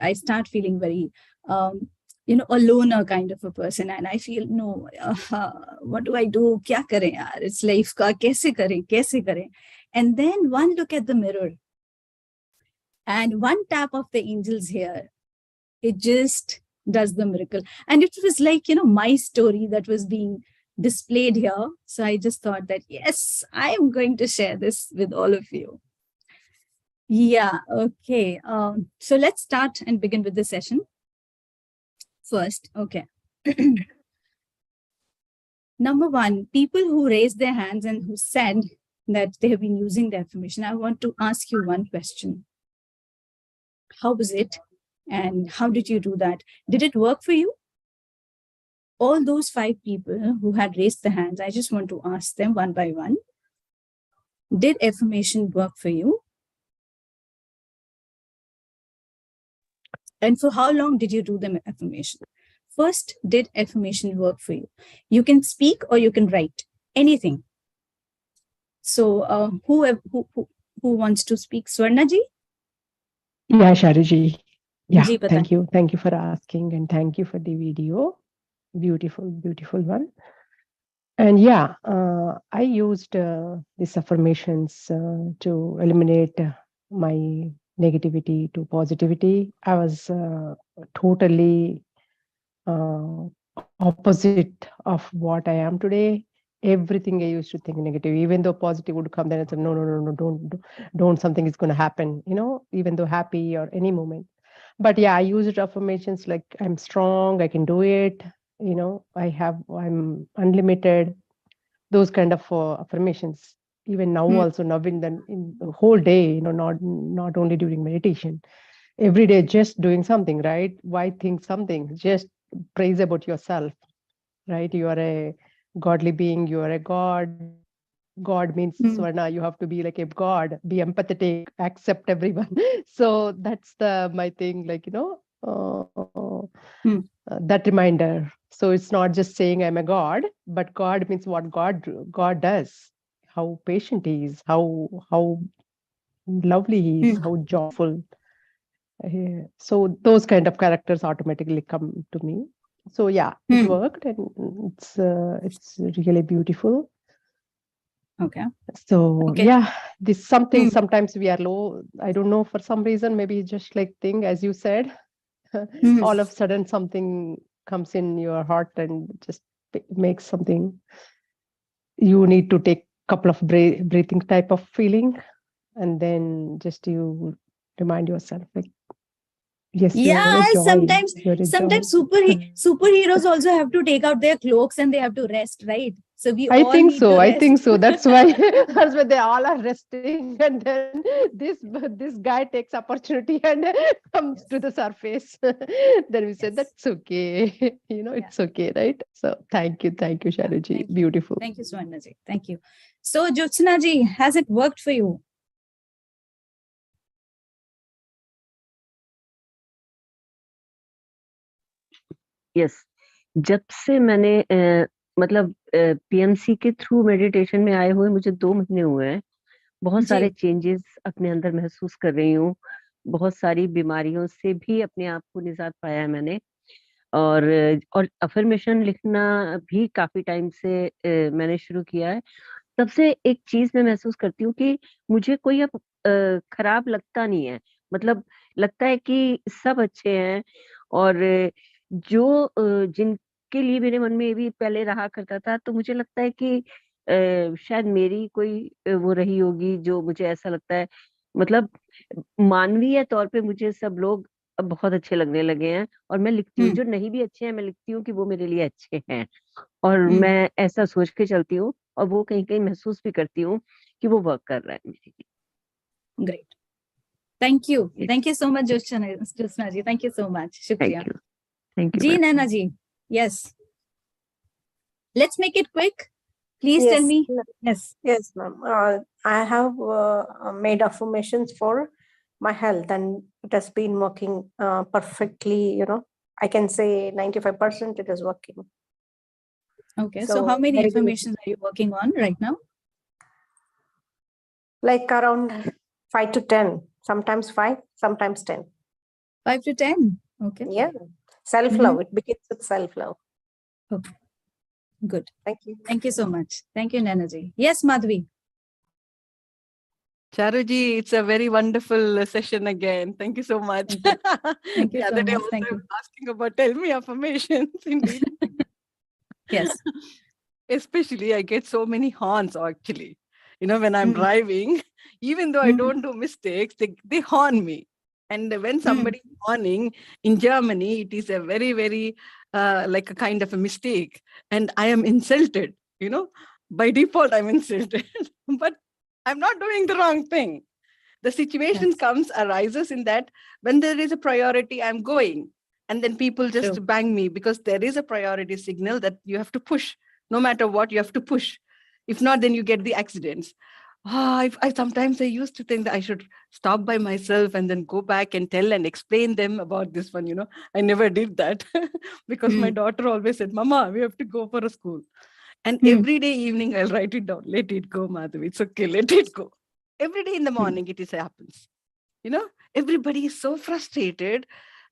I start feeling very, a loner kind of a person. And I feel, no, what do I do? Kya kare yaar? It's life ka, kaise kare? And then one look at the mirror and one tap of the angel's hair, it just does the miracle. And it was like, my story that was being displayed here. So I just thought that, yes, I am going to share this with all of you. Yeah, okay. So let's start and begin with the session. First, okay. Number one, people who raised their hands and who said that they have been using the affirmation, I want to ask you one question. How was it? And how did you do that? Did it work for you? All those 5 people who had raised their hands, I just want to ask them one by one, did affirmation work for you? And for how long did you do the affirmation? First, did affirmation work for you? You can speak or you can write, anything. So who wants to speak? Swarna ji? Yeah, Sharoo ji. Yeah, Ji, thank you. Thank you for asking, and thank you for the video. Beautiful, beautiful one. And yeah, I used these affirmations to eliminate my negativity to positivity. I was totally opposite of what I am today. Everything I used to think negative, even though positive would come, then I said, no, don't, something is going to happen, even though happy or any moment. But yeah, I used affirmations like I'm strong, I can do it, I'm unlimited, those kind of affirmations. Even now also, now in the whole day, not only during meditation, every day, just doing something, right? Why think something? Just praise about yourself, right? You are a godly being, you are a god. God means Swarna, you have to be like a god, be empathetic, accept everyone. So that's my thing, like, that reminder. So it's not just saying I'm a god, but God means what God does, how patient he is, how lovely he is, how joyful. So those kind of characters automatically come to me. So yeah, it worked, and it's really beautiful. Okay. So yeah, this something, sometimes we are low. I don't know, for some reason, maybe just like thing, as you said, all of a sudden something comes in your heart and just makes something. You need to take couple of breathing type of feeling, and then just you remind yourself like, yes, you are a joy. Sometimes superheroes also have to take out their cloaks and they have to rest, right? So we I all think need so. to I rest. think so. That's why they all are resting, and then this guy takes opportunity and comes to the surface. Then we said that's okay. It's okay, right? So thank you, Sharoo ji. Beautiful. Thank you, Swarna ji. Thank you. So Jyotsna ji, has it worked for you? Yes, जब से मैंने मतलब PMC के through meditation में आए हुए मुझे 2 महीने हुए हैं, बहुत सारे चेंजेस अपने अंदर महसूस कर रही हूँ, बहुत सारी बीमारियों से भी अपने आप को निजात पाया है मैंने। और अफर्मेशन लिखना भी काफी टाइम से मैंने शुरू किया है। तब से एक चीज मैं महसूस करती हूँ कि मुझे कोई अब खराब लगता नहीं है, मतलब लगता है कि सब अच्छे हैं। और जो जिनके लिए मेरे मन में भी पहले रहा करता था, तो मुझे लगता है कि शायद मेरी कोई वो रही होगी जो मुझे ऐसा लगता है, मतलब मानवीय तौर पे मुझे सब लोग अब बहुत अच्छे लगने लगे हैं। और मैं लिखती हूँ, जो नहीं भी अच्छे हैं मैं लिखती हूँ कि वो मेरे लिए अच्छे हैं, और मैं ऐसा सोच के चलती हूँ, और वो कहीं कहीं महसूस भी करती हूँ कि वो वर्क कर रहा है मेरे लिए। Great, thank you so much Jyotsna ji, thank you so much, शुक्रिया। Thank you ji Naina ji, yes, let's make it quick, please tell me. Yes ma'am, I have made affirmations for my health, and it has been working perfectly. I can say 95% it is working. Okay, so how many affirmations are you working on right now? Like around 5 to 10, sometimes 5, sometimes 10. 5 to 10. Okay. Yeah. Self-love. It begins with self-love. Okay. Good. Thank you. Thank you so much. Thank you, Nanaji. Yes, Madhvi. Sharuji, it's a very wonderful session again. Thank you so much. Thank you The so other day much. also Thank I you. was asking about tell me affirmations indeed. Yes. Especially I get so many horns actually. When I'm driving, even though I don't do mistakes, they horn me. And when somebody is horning in Germany, it is a very, very like a kind of a mistake. And I am insulted, by default I'm insulted. But I'm not doing the wrong thing. The situation arises in that when there is a priority, I'm going. And then people just bang me because there is a priority signal that you have to push. No matter what, you have to push. If not, then you get the accidents. Sometimes I used to think that I should stop by myself and then go back and tell and explain them about this one. I never did that because my daughter always said, Mama, we have to go for a school. And every day evening, I'll write it down. Let it go, Madhavi. It's okay. Let it go. Every day in the morning, it happens. Everybody is so frustrated.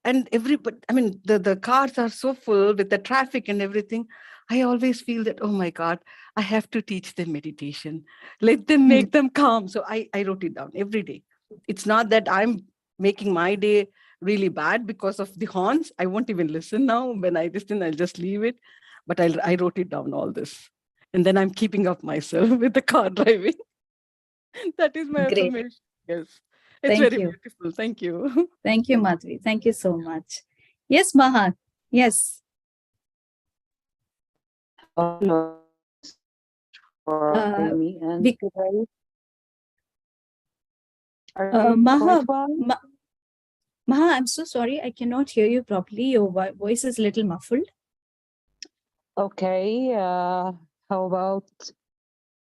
And the cars are so full with the traffic and everything. I always feel that, oh my God, I have to teach them meditation. Let them make them calm. So I wrote it down every day. It's not that I'm making my day really bad because of the horns. I won't even listen now. When I listen, I'll just leave it. But I wrote it down, all this. And then I'm keeping up myself with the car driving. That is my Great. affirmation. Yes. It's Thank very you. beautiful. Thank you. Thank you, Madhvi. Thank you so much. Yes, Maha. Yes. For me and today. Maha, Maha, I'm so sorry. I cannot hear you properly. Your voice is a little muffled. Okay. How about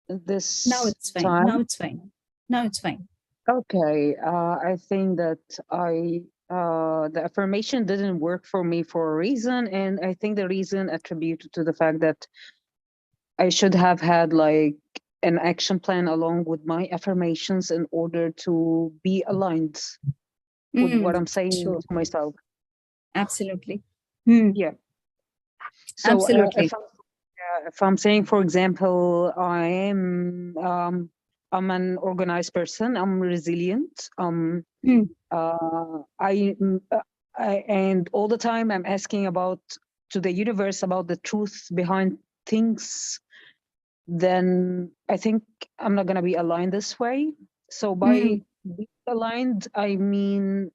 this? Now it's fine. time? Now it's fine. Now it's fine. Okay. I think that the affirmation didn't work for me for a reason, and I think the reason attributed to the fact that I should have had like an action plan along with my affirmations in order to be aligned with what I'm saying to myself. Absolutely. Yeah. So absolutely. if I'm saying, for example, I'm an organized person. I'm resilient. And all the time I'm asking to the universe about the truth behind things. Then I think I'm not gonna be aligned this way. So by being aligned, I mean,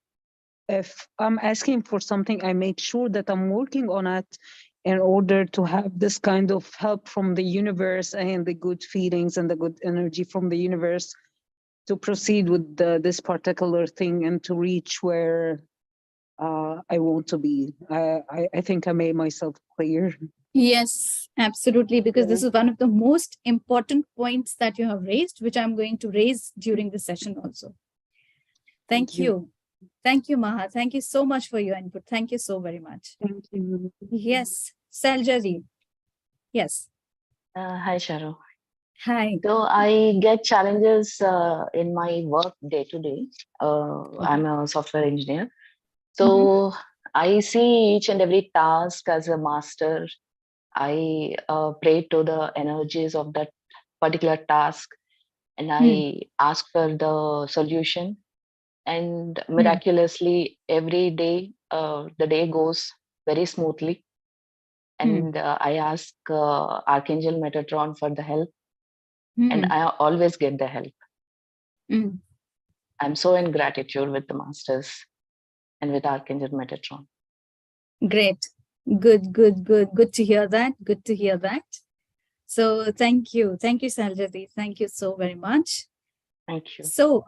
if I'm asking for something, I make sure that I'm working on it in order to have this kind of help from the universe and the good feelings and the good energy from the universe to proceed with this particular thing and to reach where I want to be. I think I made myself clear. Yes, absolutely. Because this is one of the most important points that you have raised, which I'm going to raise during the session also. Thank you. Thank you, Maha. Thank you so much for your input. Thank you so very much. Thank you. Yes, Saljaji. Yes. Hi, Sharoo. Hi. So I get challenges in my work day to day. I'm a software engineer. So I see each and every task as a master. I pray to the energies of that particular task and I ask for the solution. And miraculously, every day, the day goes very smoothly. And I ask Archangel Metatron for the help. And I always get the help. I'm so in gratitude with the masters and with Archangel Metatron. Great. Good to hear that. Good to hear that. So thank you. Thank you, Saljati. Thank you so very much. Thank you. So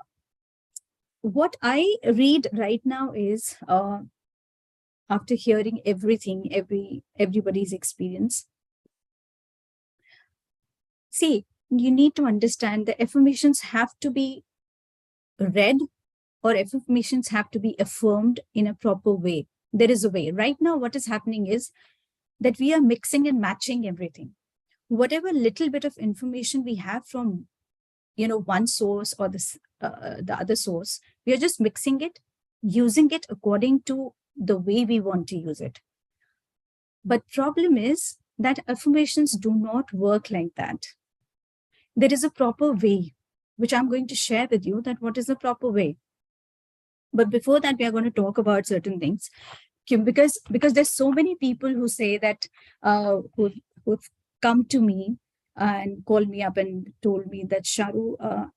what I read right now is, after hearing everything, everybody's experience, see, you need to understand the affirmations have to be read or affirmations have to be affirmed in a proper way. There is a way. Right now, what is happening is that we are mixing and matching everything. Whatever little bit of information we have from, one source or the other source, we are just mixing it using it according to the way we want to use it. But problem is that affirmations do not work like that. There is a proper way, which I'm going to share with you, that what is the proper way. But before that, we are going to talk about certain things, because there's so many people who say that, who've come to me and called me up and told me that, Sharoo,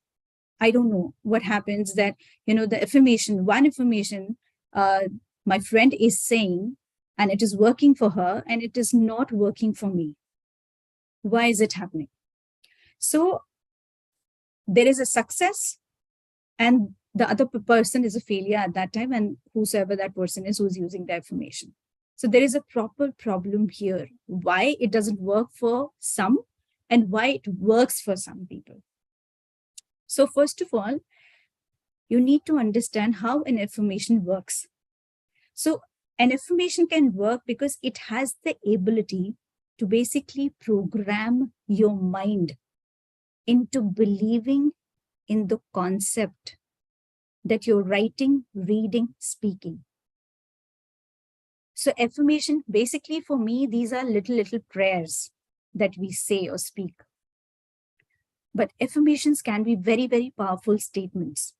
I don't know what happens, that, the affirmation, one affirmation, my friend is saying, and it is working for her, and it is not working for me. Why is it happening? So there is a success, and the other person is a failure at that time, and whosoever that person is who's using the affirmation. So there is a proper problem here, why it doesn't work for some and why it works for some people. So first of all, you need to understand how an affirmation works. So an affirmation can work because it has the ability to basically program your mind into believing in the concept that you're writing, reading, speaking. So affirmation, basically for me, these are little prayers that we say or speak. But affirmations can be very, very powerful statements.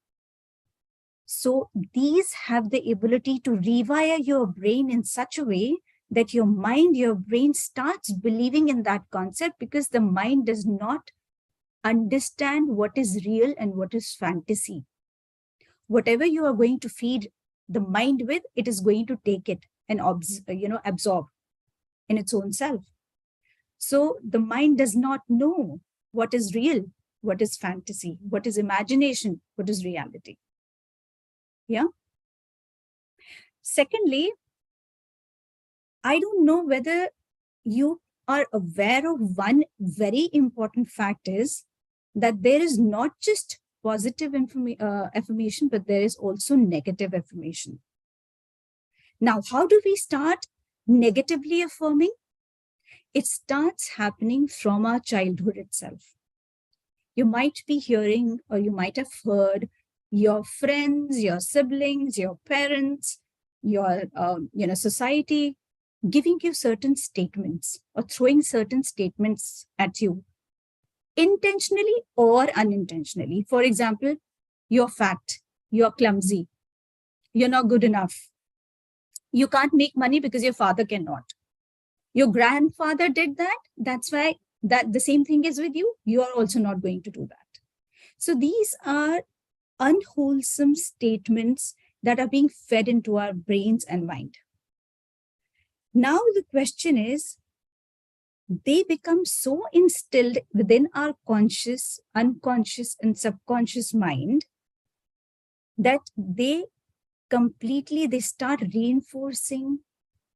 So these have the ability to rewire your brain in such a way that your mind, your brain starts believing in that concept, because the mind does not understand what is real and what is fantasy. Whatever you are going to feed the mind with, it is going to take it and absorb in its own self. So the mind does not know what is real, what is fantasy, what is imagination, what is reality. Yeah. Secondly, I don't know whether you are aware of one very important fact, is that there is not just positive affirmation, but there is also negative affirmation. Now, how do we start negatively affirming? It starts happening from our childhood itself. You might be hearing, or you might have heard, your friends, your siblings, your parents, your society giving you certain statements or throwing certain statements at you, intentionally or unintentionally. For example, you're fat, you're clumsy, you're not good enough, you can't make money because your father cannot. Your grandfather did that, that's why that the same thing is with you. You are also not going to do that. So these are unwholesome statements that are being fed into our brains and mind. Now the question is, they become so instilled within our conscious, unconscious, and subconscious mind that they start reinforcing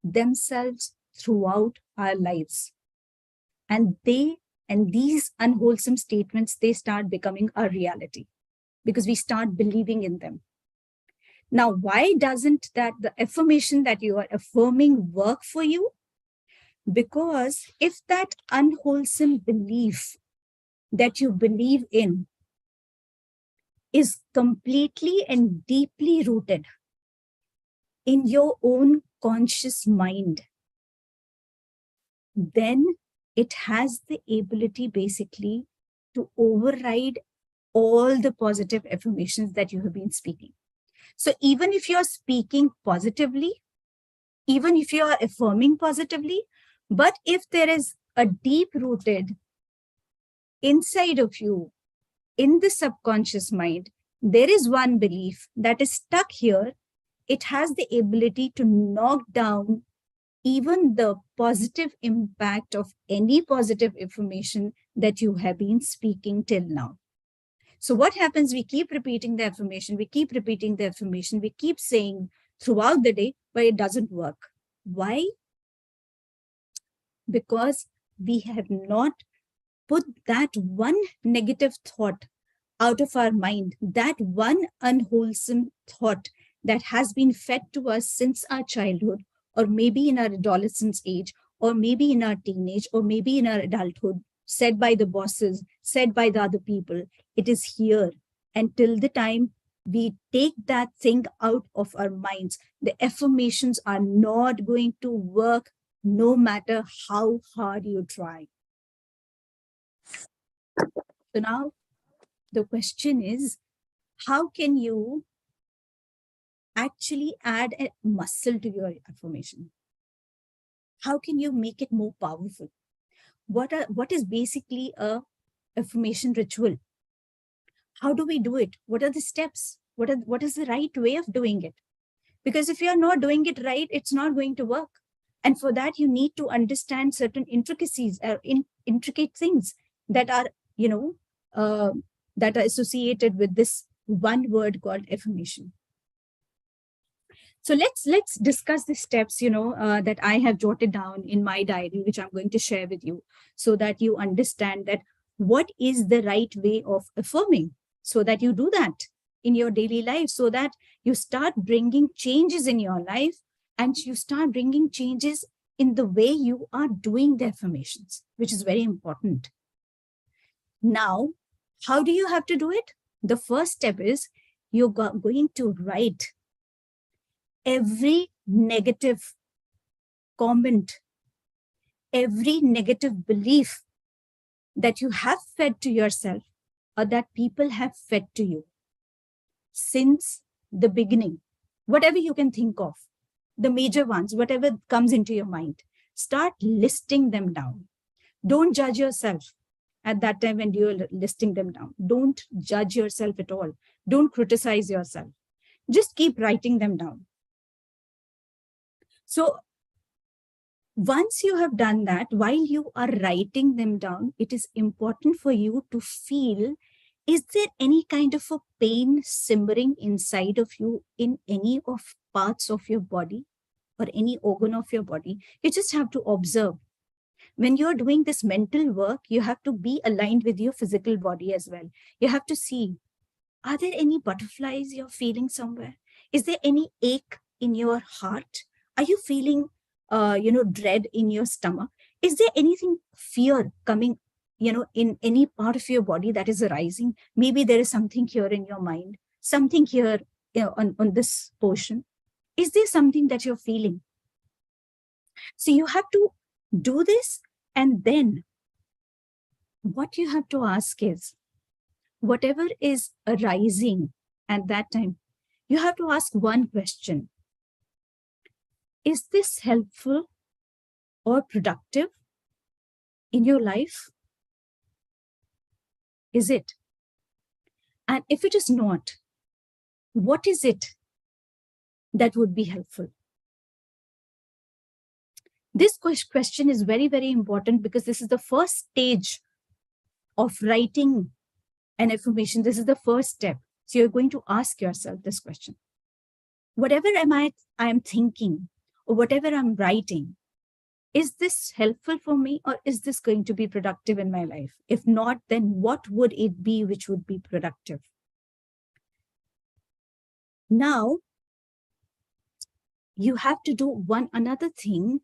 themselves throughout our lives. And these unwholesome statements, they start becoming our reality because we start believing in them. Now, why doesn't the affirmation that you are affirming work for you? Because if that unwholesome belief that you believe in is completely and deeply rooted in your own conscious mind, then it has the ability basically to override all the positive affirmations that you have been speaking. So even if you're speaking positively, even if you are affirming positively, but if there is a deep-rooted inside of you, in the subconscious mind, there is one belief that is stuck here, it has the ability to knock down even the positive impact of any positive information that you have been speaking till now. So what happens? We keep repeating the affirmation, we keep repeating the affirmation, we keep saying throughout the day, but it doesn't work. Why? Because we have not put that one negative thought out of our mind, that one unwholesome thought that has been fed to us since our childhood, or maybe in our adolescence age, or maybe in our teenage, or maybe in our adulthood, said by the bosses, said by the other people. It is here. And till the time we take that thing out of our minds, the affirmations are not going to work no matter how hard you try. So now the question is, how can you actually add a muscle to your affirmation? How can you make it more powerful? What is basically a affirmation ritual? How do we do it? What are the steps? What is the right way of doing it? Because if you're not doing it right, it's not going to work. And for that, you need to understand certain intricacies, intricate things that are, that are associated with this one word called affirmation. So let's discuss the steps, that I have jotted down in my diary, which I'm going to share with you, so that you understand that what is the right way of affirming, so that you do that in your daily life, so that you start bringing changes in your life and you start bringing changes in the way you are doing the affirmations, which is very important. Now, how do you have to do it? The first step is you're going to write every negative comment, every negative belief that you have fed to yourself or that people have fed to you since the beginning, whatever you can think of, the major ones, whatever comes into your mind, start listing them down. Don't judge yourself at that time when you're listing them down. Don't judge yourself at all. Don't criticize yourself. Just keep writing them down. So once you have done that, while you are writing them down, it is important for you to feel, is there any kind of a pain simmering inside of you in any of parts of your body or any organ of your body? You just have to observe. When you're doing this mental work, you have to be aligned with your physical body as well. You have to see, are there any butterflies you're feeling somewhere? Is there any ache in your heart? Are you feeling, dread in your stomach? Is there anything, fear coming, in any part of your body that is arising? Maybe there is something here in your mind, something here, on this portion. Is there something that you're feeling? So you have to do this, and then what you have to ask is, whatever is arising at that time, you have to ask one question. Is this helpful or productive in your life? Is it? And if it is not, what is it that would be helpful? This question is very, very important, because this is the first stage of writing an affirmation. This is the first step. So you're going to ask yourself this question. Whatever I am thinking, or whatever I'm writing, is this helpful for me, or is this going to be productive in my life? If not, then what would it be which would be productive? Now, you have to do another thing.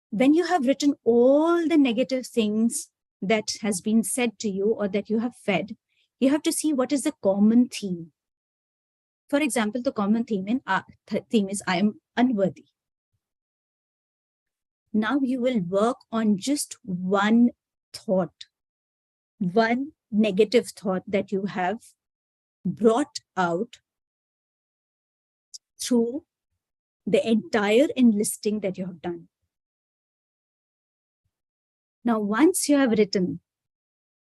When you have written all the negative things that has been said to you or that you have fed, you have to see what is the common theme. For example, the common theme is I am unworthy. Now you will work on just one thought, one negative thought that you have brought out through the entire enlisting that you have done. Now, once you have written,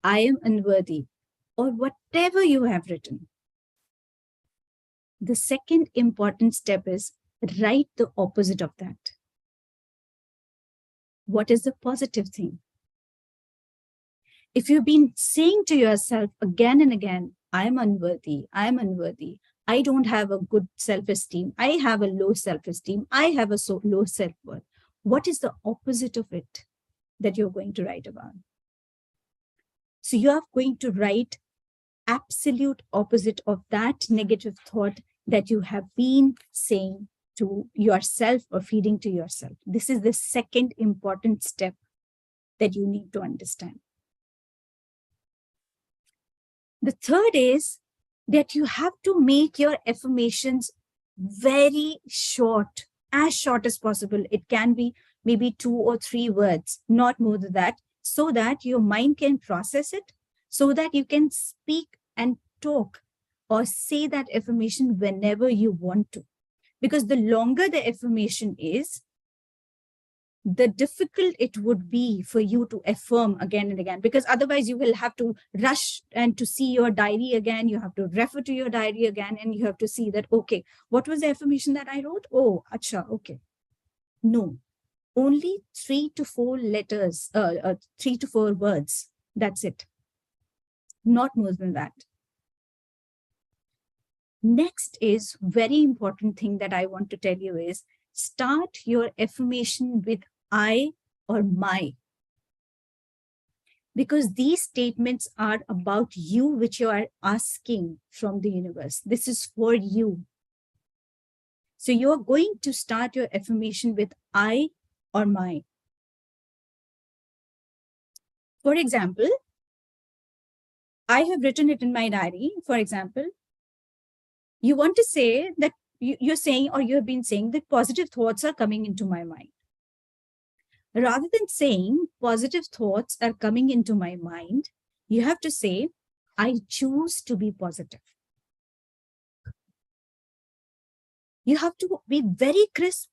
I am unworthy, or whatever you have written, the second important step is write the opposite of that. What is the positive thing? If you've been saying to yourself again and again, I'm unworthy, I don't have a good self-esteem, I have a low self-esteem, I have a low self-worth, what is the opposite of it that you're going to write about? So you are going to write absolute opposite of that negative thought that you have been saying to yourself or feeding to yourself. This is the second important step that you need to understand. The third is that you have to make your affirmations very short as possible. It can be maybe 2 or 3 words, not more than that, so that your mind can process it, so that you can speak and talk or say that affirmation whenever you want to. Because the longer the affirmation is, the difficult it would be for you to affirm again and again, because otherwise you will have to rush and to see your diary again, you have to refer to your diary again, and you have to see that, okay, what was the affirmation that I wrote? Oh, acha, okay. No, only 3 to 4 letters, 3 to 4 words. That's it. Not more than that. Next is very important thing that I want to tell you is start your affirmation with I or my. Because these statements are about you, which you are asking from the universe. This is for you. So you're going to start your affirmation with I or my. For example, I have written it in my diary. For example, you want to say that you're saying, or you have been saying that positive thoughts are coming into my mind. Rather than saying positive thoughts are coming into my mind, you have to say, I choose to be positive. You have to be very crisp,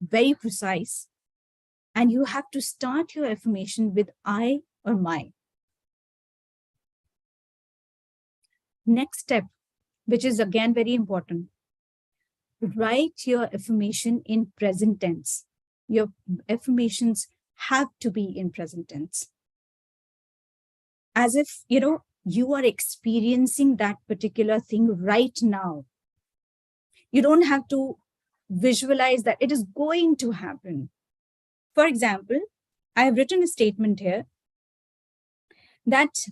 very precise, and you have to start your affirmation with I or my. Next step, which is again very important, write your affirmation in present tense. Your affirmations have to be in present tense. As if, you are experiencing that particular thing right now. You don't have to visualize that it is going to happen. For example, I have written a statement here that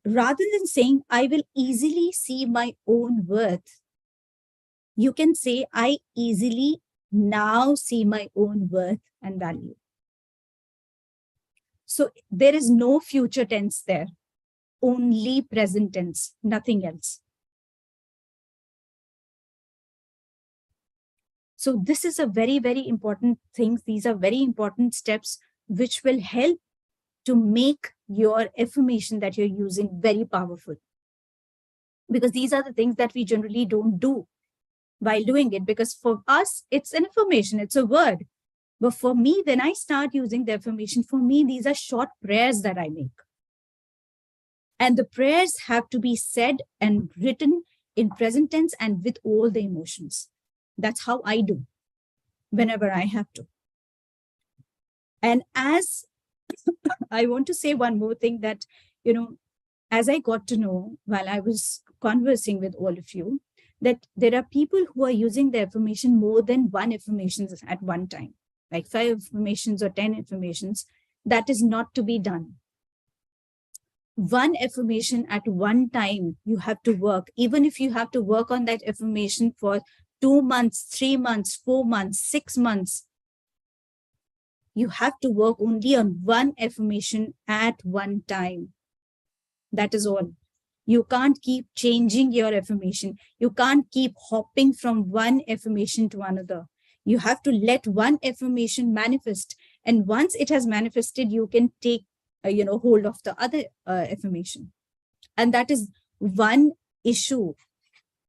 rather than saying, I will easily see my own worth, you can say, I easily now see my own worth and value. So there is no future tense there, only present tense, nothing else. So this is a very, very important thing. These are very important steps which will help to make your affirmation that you're using very powerful. Because these are the things that we generally don't do while doing it. Because for us, it's an affirmation, it's a word. But for me, when I start using the affirmation, for me, these are short prayers that I make. And the prayers have to be said and written in present tense and with all the emotions. That's how I do whenever I have to. And as I want to say one more thing that, as I got to know while I was conversing with all of you, that there are people who are using the affirmation more than one affirmations at one time, like 5 affirmations or 10 affirmations. That is not to be done. One affirmation at one time you have to work, even if you have to work on that affirmation for 2 months, 3 months, 4 months, 6 months. You have to work only on one affirmation at one time. That is all. You can't keep changing your affirmation. You can't keep hopping from one affirmation to another. You have to let one affirmation manifest. And once it has manifested, you can take hold of the other affirmation. And that is one issue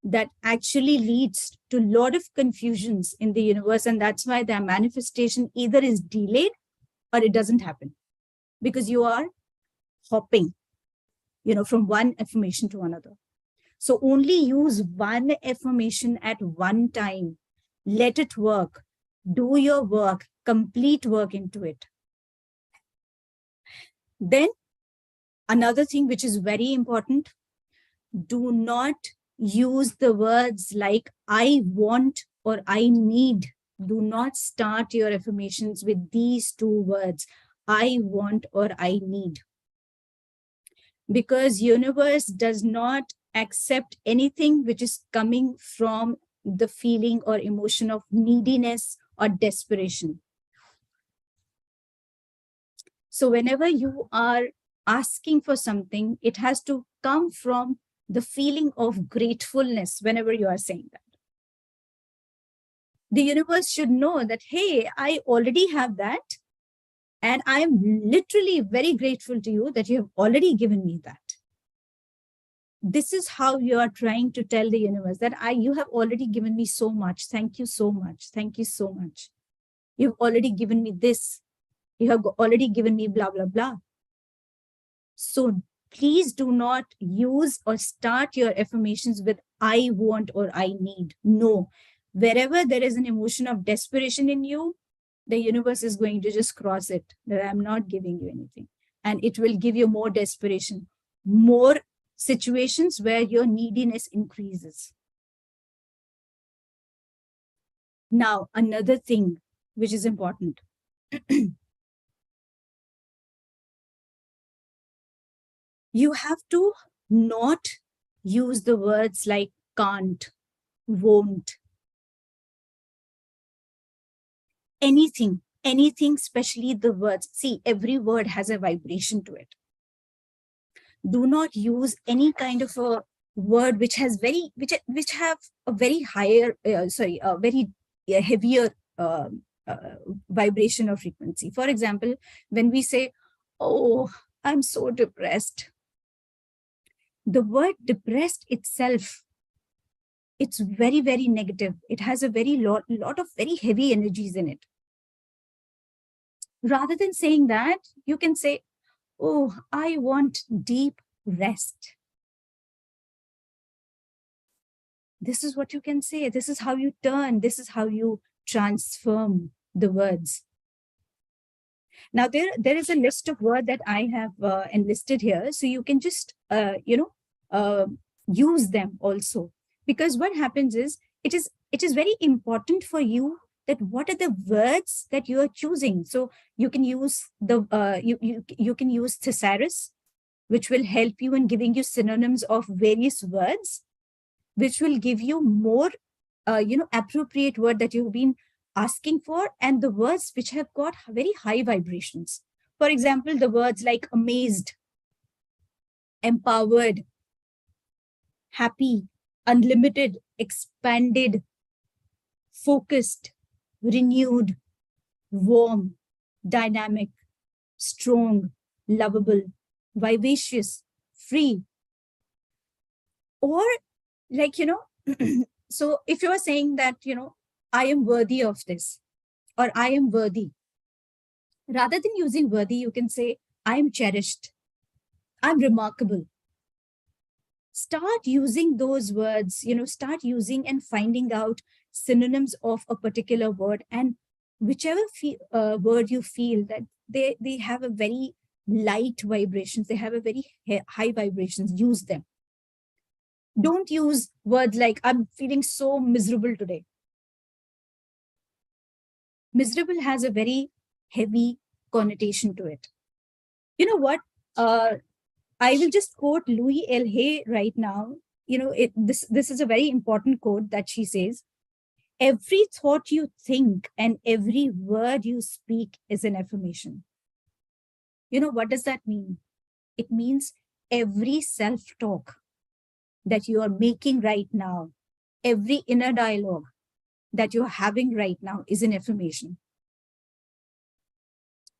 that actually leads to a lot of confusions in the universe. And that's why the manifestation either is delayed or it doesn't happen, because you are hopping, from one affirmation to another. So only use one affirmation at one time. Let it work. Do your work, complete work into it. Then another thing which is very important, do not use the words like I want or I need. Do not start your affirmations with these 2 words, I want or I need. Because universe does not accept anything which is coming from the feeling or emotion of neediness or desperation. So whenever you are asking for something, it has to come from the feeling of gratefulness whenever you are saying that. The universe should know that, hey, I already have that. And I'm literally very grateful to you that you have already given me that. This is how you are trying to tell the universe that you have already given me so much. Thank you so much. Thank you so much. You've already given me this. You have already given me blah, blah, blah. So please do not use or start your affirmations with I want or I need. No. Wherever there is an emotion of desperation in you, the universe is going to just cross it, that I'm not giving you anything. And it will give you more desperation, more situations where your neediness increases. Now, another thing which is important. You have to not use the words like can't, won't, anything, especially the words. See, every word has a vibration to it. Do not use any kind of a word which has which have a very higher, a very heavier vibration or frequency. For example, when we say, oh, I'm so depressed. The word depressed itself, it's very, very negative. It has a very lot of very heavy energies in it. Rather than saying that, you can say, oh, I want deep rest. This is what you can say. This is how you turn. This is how you transform the words. Now, there is a list of words that I have enlisted here. So you can just, use them also. Because what happens is, it is very important for you that what are the words that you are choosing. So you can use you can use thesaurus, which will help you in giving you synonyms of various words, which will give you more appropriate word that you've been asking for, and the words which have got very high vibrations. For example, the words like amazed, empowered, happy, unlimited, expanded, focused, renewed, warm, dynamic, strong, lovable, vivacious, free. Or like, so if you're saying that, I am worthy of this, or I am worthy, rather than using worthy, you can say, I am cherished, I'm remarkable. Start using those words, start using and finding out synonyms of a particular word, and whichever word you feel that they have a very light vibrations, they have a very high vibrations, use them. Don't use words like, I'm feeling so miserable today. Miserable has a very heavy connotation to it. You know what? I will just quote Louise L. Hay right now. This is a very important quote that she says, every thought you think and every word you speak is an affirmation. What does that mean? It means every self-talk that you are making right now, every inner dialogue that you're having right now is an affirmation.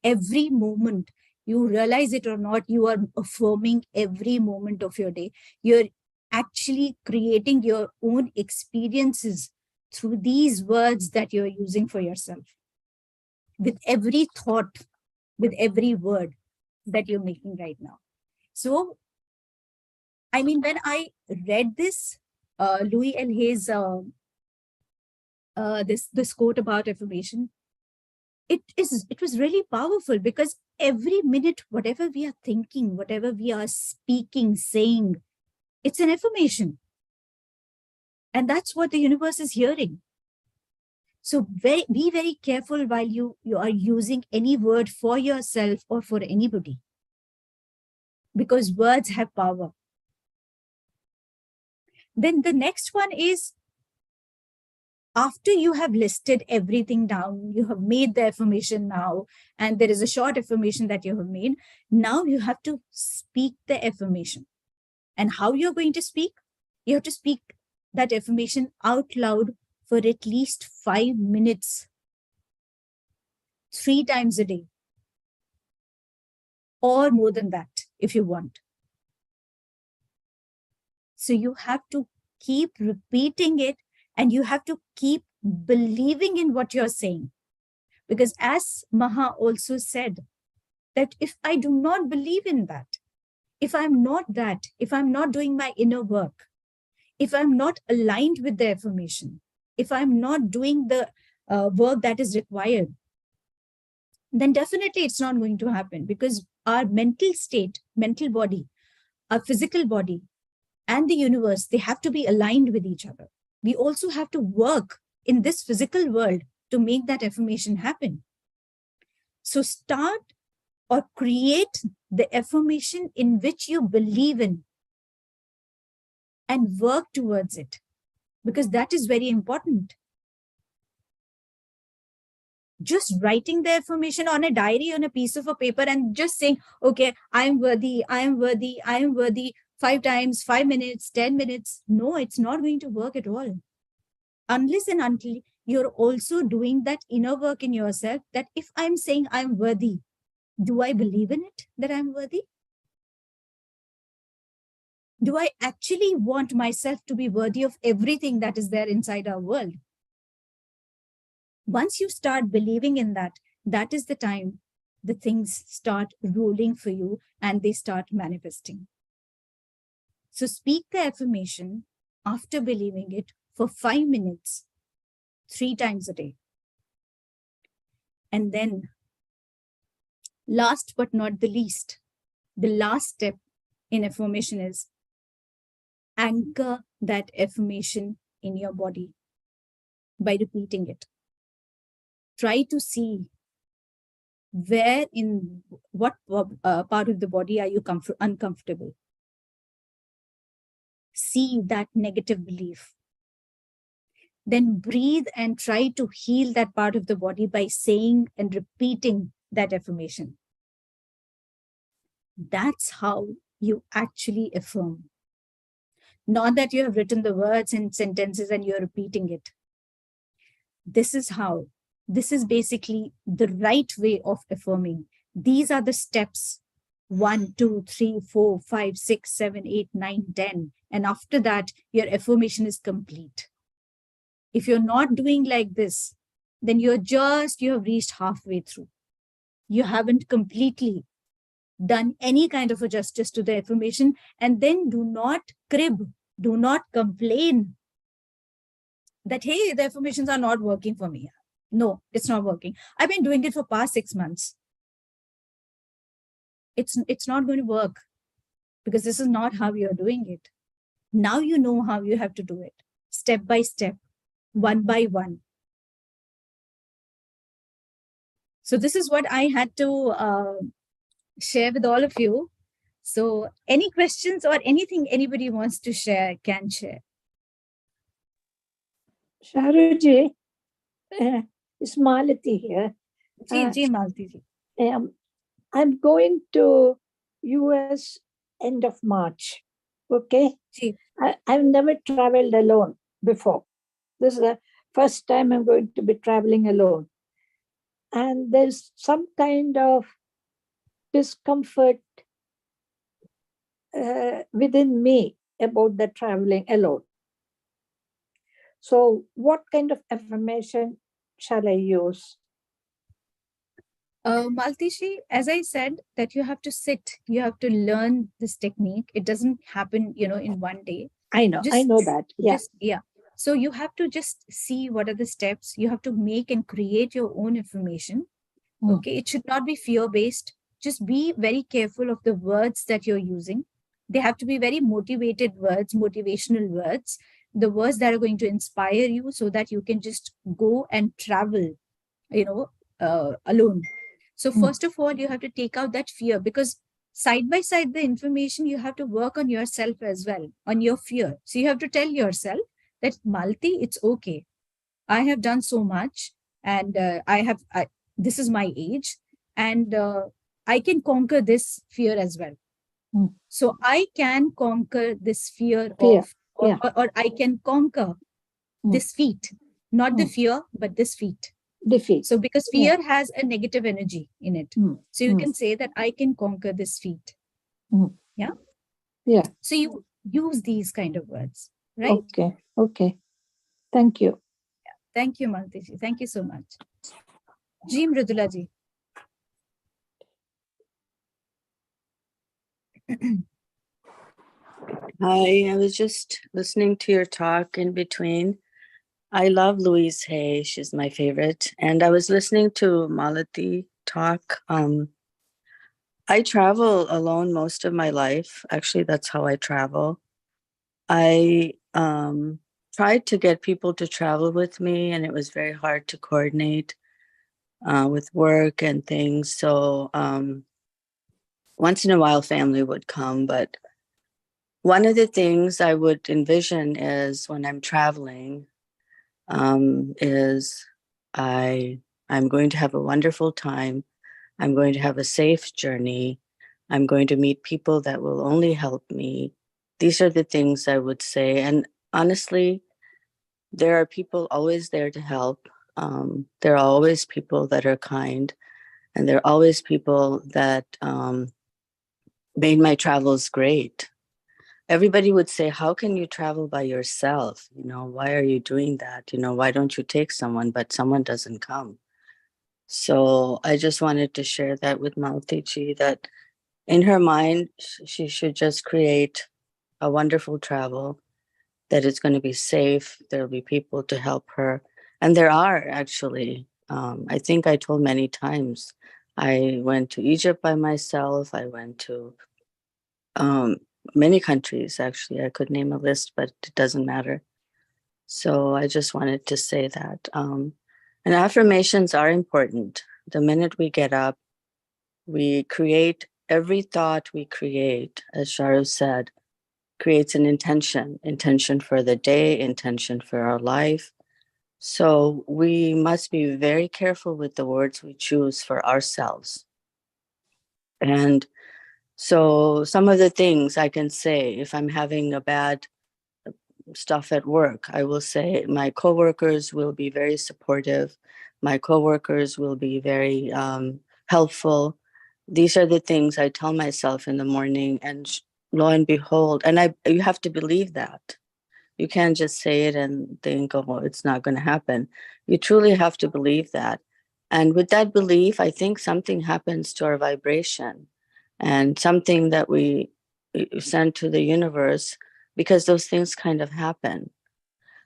Every moment, you realize it or not, you are affirming every moment of your day. You're actually creating your own experiences through these words that you're using for yourself. With every thought, with every word that you're making right now. So, I mean, when I read this, Louise L. Hay's this quote about affirmation, it was really powerful, because every minute, whatever we are thinking, whatever we are speaking, saying, it's an affirmation. And that's what the universe is hearing. So be very careful while you are using any word for yourself or for anybody, because words have power. Then the next one is, after you have listed everything down, you have made the affirmation now, and there is a short affirmation that you have made. Now you have to speak the affirmation. And how you're going to speak? You have to speak that affirmation out loud for at least 5 minutes, 3 times a day, or more than that if you want. So you have to keep repeating it, and you have to keep believing in what you're saying. Because as Maha also said, that if I do not believe in that, if I'm not that, if I'm not doing my inner work, if I'm not aligned with the affirmation, if I'm not doing the work that is required, then definitely it's not going to happen, because our mental state, mental body, our physical body, and the universe, they have to be aligned with each other. We also have to work in this physical world to make that affirmation happen. So start or create the affirmation in which you believe in and work towards it, because that is very important. Just writing the affirmation on a diary, on a piece of a paper, and just saying, okay, I am worthy, I am worthy, I am worthy, 5 times, 5 minutes, 10 minutes. No, it's not going to work at all. Unless and until you're also doing that inner work in yourself, that if I'm saying I'm worthy, do I believe in it, that I'm worthy? Do I actually want myself to be worthy of everything that is there inside our world? Once you start believing in that, that is the time the things start rolling for you and they start manifesting. So speak the affirmation after believing it for 5 minutes, 3 times a day. And then, last but not the least, the last step in affirmation is anchor that affirmation in your body by repeating it. Try to see where, in what part of the body are you uncomfortable. See that negative belief. Then breathe and try to heal that part of the body by saying and repeating that affirmation. That's how you actually affirm. Not that you have written the words and sentences and you're repeating it. This is how. This is basically the right way of affirming. These are the steps: 1, 2, 3, 4, 5, 6, 7, 8, 9, 10. And after that, your affirmation is complete. If you're not doing like this, then you have reached halfway through. You haven't completely done any kind of a justice to the affirmation. And then do not crib, do not complain that, hey, the affirmations are not working for me. No, it's not working. I've been doing it for past 6 months. It's not going to work, because this is not how you're doing it. Now you know how you have to do it, step by step, one by one. So this is what I had to share with all of you. So any questions or anything anybody wants to share can share. Sharoo ji, it's Malati here. Ji Malti ji. I'm going to US end of March. Okay. Ji. I've never traveled alone before. This is the first time I'm going to be traveling alone. And there's some kind of discomfort within me about the traveling alone. So what kind of affirmation shall I use? Maltishi, as I said, that you have to sit, you have to learn this technique. It doesn't happen, in one day. I know that. Yeah. So you have to just see what are the steps. You have to make and create your own affirmation. Okay. It should not be fear-based. Just be very careful of the words that you're using. They have to be very motivated words, motivational words, the words that are going to inspire you so that you can just go and travel, alone. So first of all, you have to take out that fear, because side by side the information, you have to work on yourself as well, on your fear. So you have to tell yourself that, Malti, it's okay. I have done so much, and this is my age, and I can conquer this fear as well. So I can conquer this fear Fear. of, Yeah. or I can conquer this feat, not the fear, but this feat. Defeat. So because fear has a negative energy in it. So you Mm. can say that I can conquer this feat. Yeah. Yeah. So you use these kind of words, right? Okay. Okay. Thank you. Thank you, Malti ji. Thank you so much. Ji Mridula ji. Hi, I was just listening to your talk in between. I love Louise Hay. She's my favorite. And I was listening to Malati talk. I travel alone most of my life. Actually, that's how I travel. I tried to get people to travel with me, and it was very hard to coordinate with work and things. So once in a while, family would come. But one of the things I would envision is when I'm traveling, is I'm going to have a wonderful time. I'm going to have a safe journey. I'm going to meet people that will only help me. These are the things I would say. And honestly, there are people always there to help. There are always people that are kind, and there are always people that made my travels great. Everybody would say, how can you travel by yourself? You know, why are you doing that? You know, why don't you take someone? But someone doesn't come. So I just wanted to share that with Maltichi, that in her mind, she should just create a wonderful travel, that it's going to be safe. There'll be people to help her. And there are actually. I think I told many times. I went to Egypt by myself. I went to many countries, actually. I could name a list, but it doesn't matter. So I just wanted to say that. And affirmations are important. The minute we get up, we create every thought we create, as Sharoo said, creates an intention for the day, intention for our life. So we must be very careful with the words we choose for ourselves. And so some of the things I can say, if I'm having a bad stuff at work, I will say my coworkers will be very supportive. My coworkers will be very helpful. These are the things I tell myself in the morning, and lo and behold, and you have to believe that. You can't just say it and think, oh, it's not going to happen. You truly have to believe that. And with that belief, I think something happens to our vibration, and something that we send to the universe, because those things kind of happen.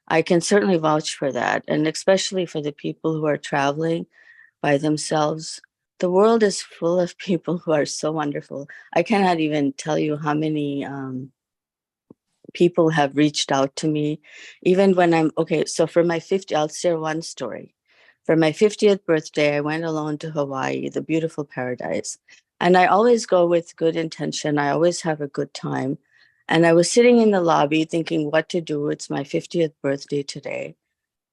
I can certainly vouch for that. And especially for the people who are traveling by themselves, the world is full of people who are so wonderful. I cannot even tell you how many people have reached out to me, even when so for my 50th, I'll share one story. For my 50th birthday, I went alone to Hawaii, the beautiful paradise. And I always go with good intention. I always have a good time. And I was sitting in the lobby thinking what to do. It's my 50th birthday today.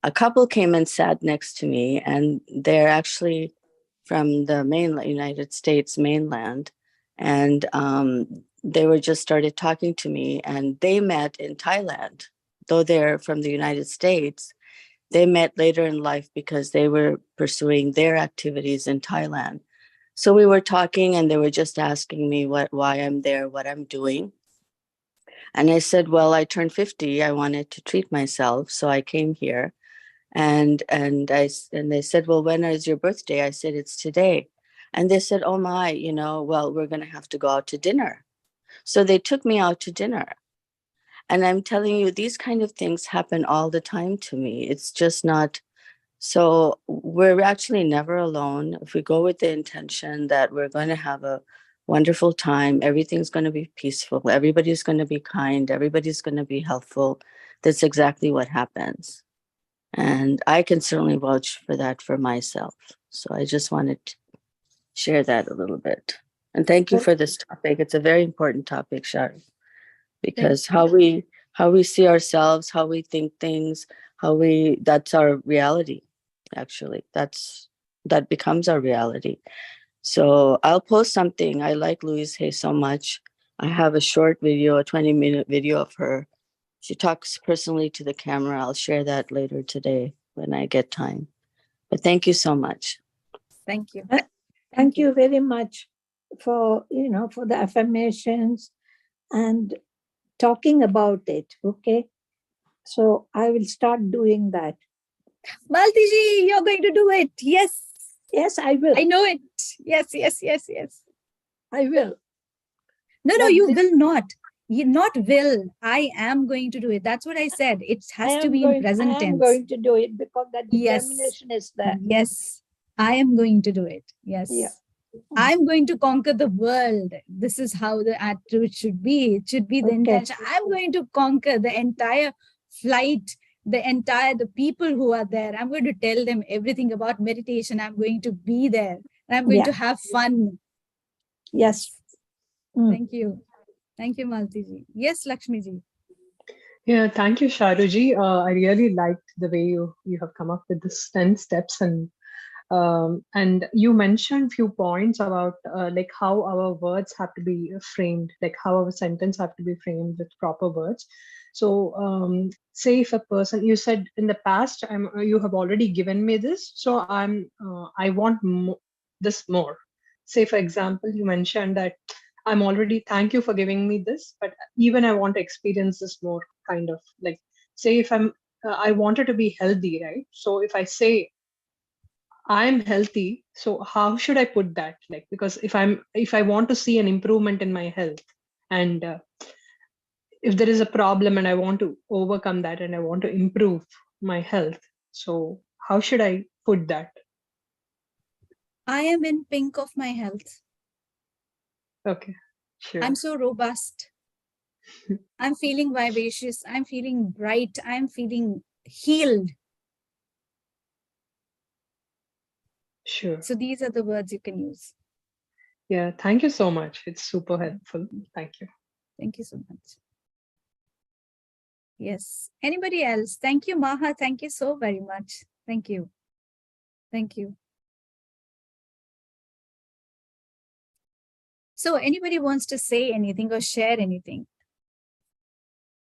A couple came and sat next to me, and they're actually from the mainland, United States mainland. And they were just started talking to me, and they met in Thailand. Though they're from the United States, they met later in life because they were pursuing their activities in Thailand. So we were talking, and they were just asking me why I'm there, what I'm doing. And I said, well, I turned 50. I wanted to treat myself, so I came here. And they said, well, when is your birthday? I said, it's today. And they said, oh my, well, we're going to have to go out to dinner. So they took me out to dinner. And I'm telling you, these kind of things happen all the time to me. It's just not. So we're actually never alone. If we go with the intention that we're going to have a wonderful time, everything's going to be peaceful, everybody's going to be kind, everybody's going to be helpful, that's exactly what happens. And I can certainly vouch for that for myself. So I just wanted to share that a little bit. And thank you for this topic. It's a very important topic, Sharoo, because how we see ourselves, how we think things, that's our reality, actually. That becomes our reality. So I'll post something. I like Louise Hay so much. I have a short video, a 20-minute video of her. She talks personally to the camera. I'll share that later today when I get time. But thank you so much. Thank you. Thank you very much for, for the affirmations and talking about it. Okay. So I will start doing that. Maltiji, you're going to do it. Yes. Yes, I will. I know it. Yes. I will. No, But you will not. You not will. I am going to do it. That's what I said. It has to be in present tense. I am going to do it because that Yes. determination is there. Yes. I am going to do it. Yes. Yeah. I'm going to conquer the world. This is how the attitude should be. It should be the intention. I'm going to conquer the entire flight, the people who are there. I'm going to tell them everything about meditation. I'm going to be there. And I'm going to have fun. Yes. Thank you. Thank you, Maltiji. Yes, Lakshmiji. Yeah, thank you, Sharuji. I really liked the way you have come up with this 10 steps, and you mentioned few points about like how our words have to be framed, like how our sentence have to be framed with proper words. So say if a person, you said in the past, you have already given me this, so I want this more. Say for example, you mentioned that thank you for giving me this, but even I want to experience this more, kind of like, say if I wanted to be healthy, right? So if I say I'm healthy, so how should I put that? Like, because if I want to see an improvement in my health, and if there is a problem and I want to overcome that and I want to improve my health, so how should I put that? I am in pink of my health. Okay, sure. I'm so robust. I'm feeling vivacious. I'm feeling bright. I'm feeling healed. Sure. So these are the words you can use. Yeah, thank you so much. It's super helpful. Thank you. Thank you so much. Yes. Anybody else? Thank you, Maha. Thank you so very much. Thank you. Thank you. So anybody wants to say anything or share anything,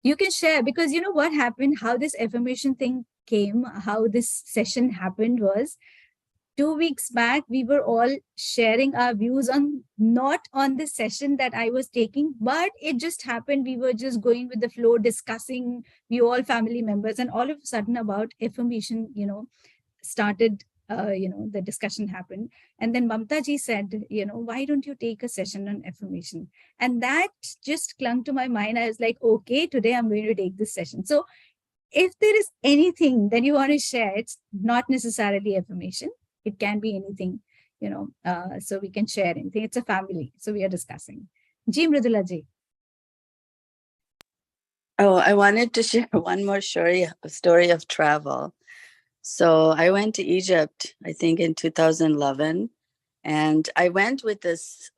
you can share, because you know what happened, how this affirmation thing came, how this session happened was 2 weeks back, we were all sharing our views on, not on this session that I was taking, but it just happened. We were just going with the flow, discussing, we all family members, and all of a sudden about affirmation, started, the discussion happened. And then Mamta ji said, why don't you take a session on affirmation? And that just clung to my mind. I was like, okay, today I'm going to take this session. So if there is anything that you want to share, it's not necessarily affirmation. It can be anything, so we can share anything. It's a family. So we are discussing. Ji Mridula ji. Oh, I wanted to share one more story of travel. So I went to Egypt, I think in 2011, and I went with this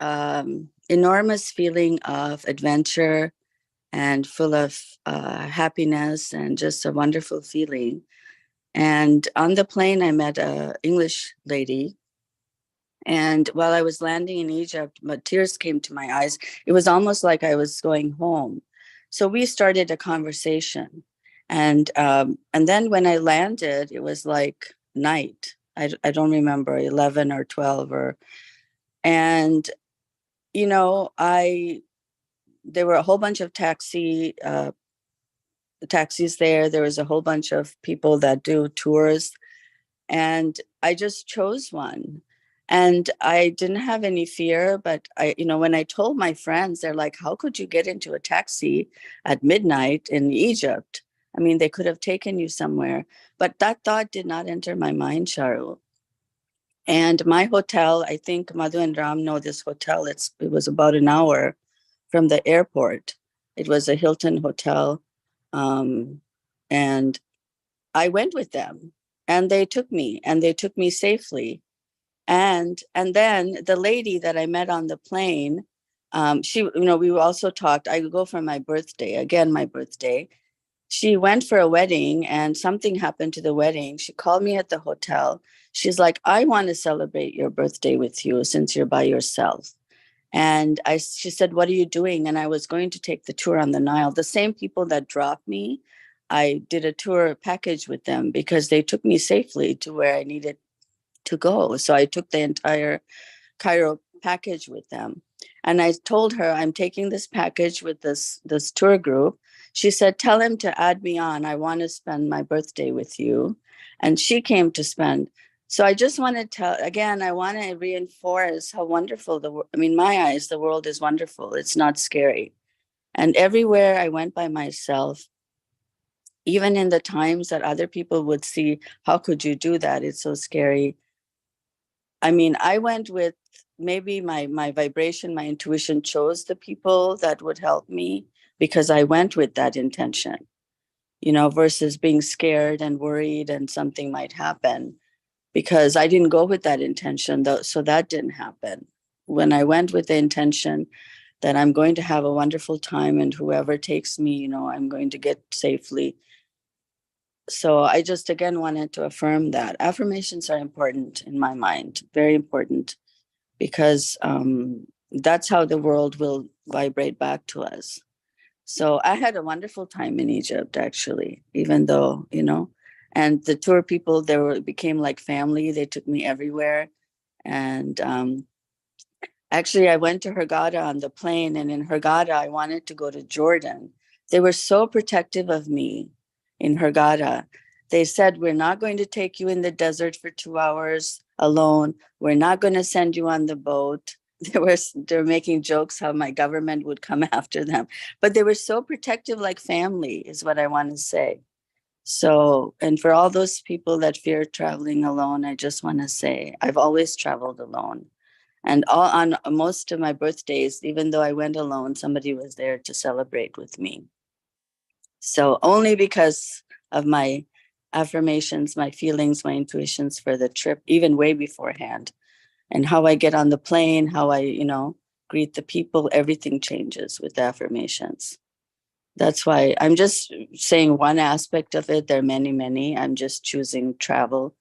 enormous feeling of adventure and full of happiness and just a wonderful feeling. And on the plane, I met an English lady. And while I was landing in Egypt, tears came to my eyes. It was almost like I was going home. So we started a conversation. And then when I landed, it was like night. I don't remember, 11 or 12 and there were a whole bunch of taxis there. There was a whole bunch of people that do tours, and I just chose one. And I didn't have any fear, but when I told my friends, they're like, how could you get into a taxi at midnight in Egypt? I mean, they could have taken you somewhere, but that thought did not enter my mind, Sharoo. And my hotel, I think Madhu and Ram know this hotel. It was about an hour from the airport. It was a Hilton hotel. And I went with them, and they took me safely. And then the lady that I met on the plane, we also talked. I go for my birthday, She went for a wedding, and something happened to the wedding. She called me at the hotel. She's like, I want to celebrate your birthday with you since you're by yourself. And she said, what are you doing? And I was going to take the tour on the Nile. The same people that dropped me, I did a tour package with them because they took me safely to where I needed to go. So I took the entire Cairo package with them. And I told her, I'm taking this package with this tour group. She said, tell him to add me on. I want to spend my birthday with you. And she came to spend. So I just want to tell, again, I want to reinforce how wonderful in my eyes, the world is wonderful. It's not scary. And everywhere I went by myself, even in the times that other people would see, how could you do that? It's so scary. I mean, I went with maybe my vibration, my intuition chose the people that would help me because I went with that intention, versus being scared and worried and something might happen, because I didn't go with that intention, though. So that didn't happen. When I went with the intention that I'm going to have a wonderful time and whoever takes me, I'm going to get safely. So I just, again, wanted to affirm that affirmations are important in my mind, very important, because that's how the world will vibrate back to us. So I had a wonderful time in Egypt, actually, even though, and the tour people, became like family. They took me everywhere. And actually, I went to Hurghada on the plane, and in Hurghada, I wanted to go to Jordan. They were so protective of me in Hurghada. They said, we're not going to take you in the desert for 2 hours alone. We're not going to send you on the boat. They were making jokes how my government would come after them. But they were so protective, like family, is what I want to say. So, and for all those people that fear traveling alone, I just want to say, I've always traveled alone. And on most of my birthdays, even though I went alone, somebody was there to celebrate with me. So only because of my affirmations, my feelings, my intuitions for the trip, even way beforehand, and how I get on the plane, how I, greet the people, everything changes with affirmations. That's why I'm just saying one aspect of it. There are many, many. I'm just choosing travel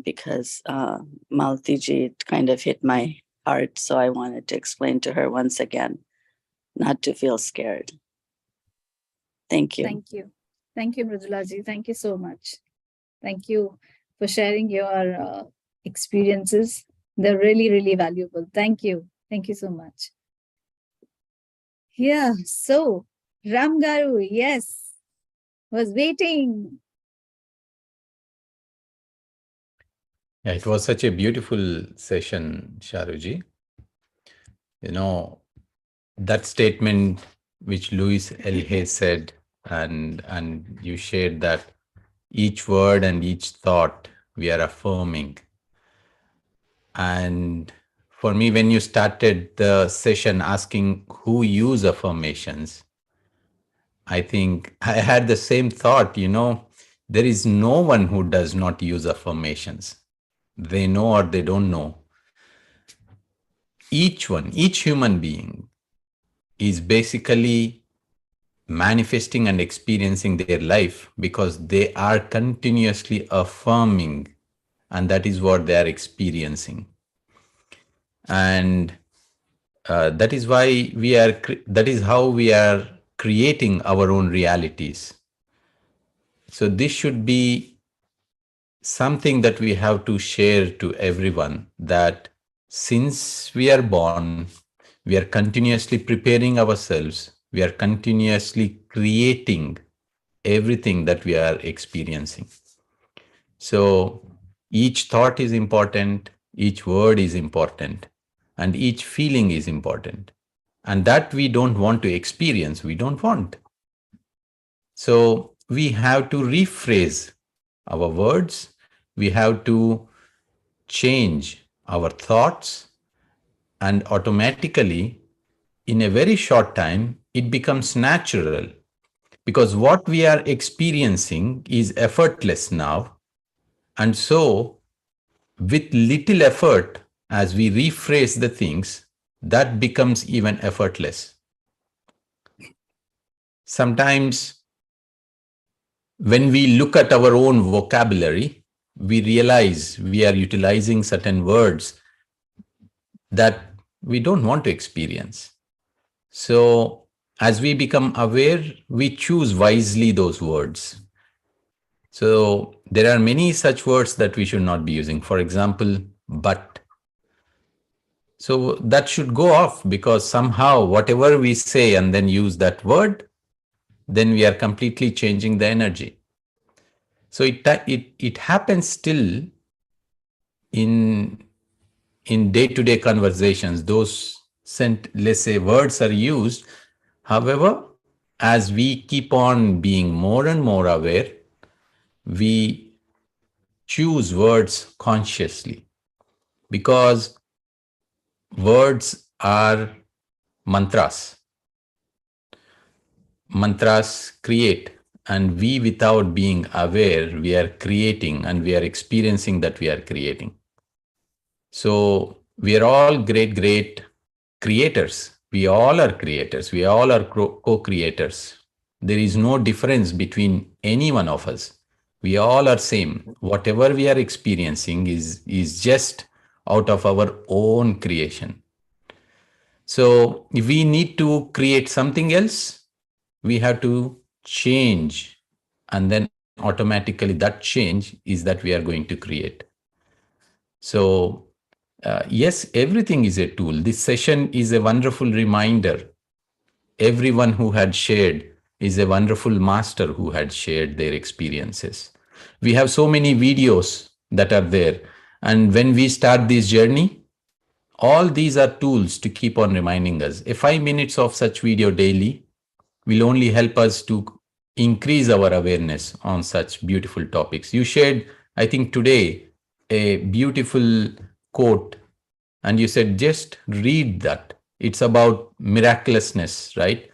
because Maltiji kind of hit my heart. So I wanted to explain to her once again, not to feel scared. Thank you. Thank you. Thank you, Mridulaji. Thank you so much. Thank you for sharing your experiences. They're really, really valuable. Thank you. Thank you so much. Yeah, so Ramgaru, yes, was waiting. Yeah, it was such a beautiful session, Sharuji. That statement which Louis L. Hay said, and you shared that each word and each thought we are affirming. And for me, when you started the session asking who use affirmations, I think I had the same thought, there is no one who does not use affirmations. They know or they don't know. Each human being is basically manifesting and experiencing their life because they are continuously affirming, and that is what they are experiencing. And that is why that is how we are creating our own realities. So this should be something that we have to share to everyone, that since we are born, we are continuously preparing ourselves. We are continuously creating everything that we are experiencing. So each thought is important, each word is important, and each feeling is important. And that we don't want to experience, we don't want. So we have to rephrase our words, we have to change our thoughts, and automatically, in a very short time, it becomes natural, because what we are experiencing is effortless now. And so, with little effort, as we rephrase the things, that becomes even effortless. Sometimes, when we look at our own vocabulary, we realize we are utilizing certain words that we don't want to experience. So as we become aware, we choose wisely those words. So there are many such words that we should not be using. For example, but. So that should go off, because somehow whatever we say and then use that word, then we are completely changing the energy. So it happens still in day-to-day conversations. Those let's say words are used. However, as we keep on being more and more aware, we choose words consciously, because words are mantras. Mantras create, and we, without being aware, we are creating, and we are experiencing that we are creating. So we are all great creators. We all are creators. We all are co-creators. There is no difference between any one of us. We all are same. Whatever we are experiencing is just out of our own creation. So if we need to create something else, we have to change, and then automatically that change is that we are going to create. So yes, everything is a tool. This session is a wonderful reminder. Everyone who had shared is a wonderful master who had shared their experiences. We have so many videos that are there, and when we start this journey, all these are tools to keep on reminding us. A 5 minutes of such video daily will only help us to increase our awareness on such beautiful topics. You shared, I think today, a beautiful quote, and you said, just read that. It's about miraculousness, right?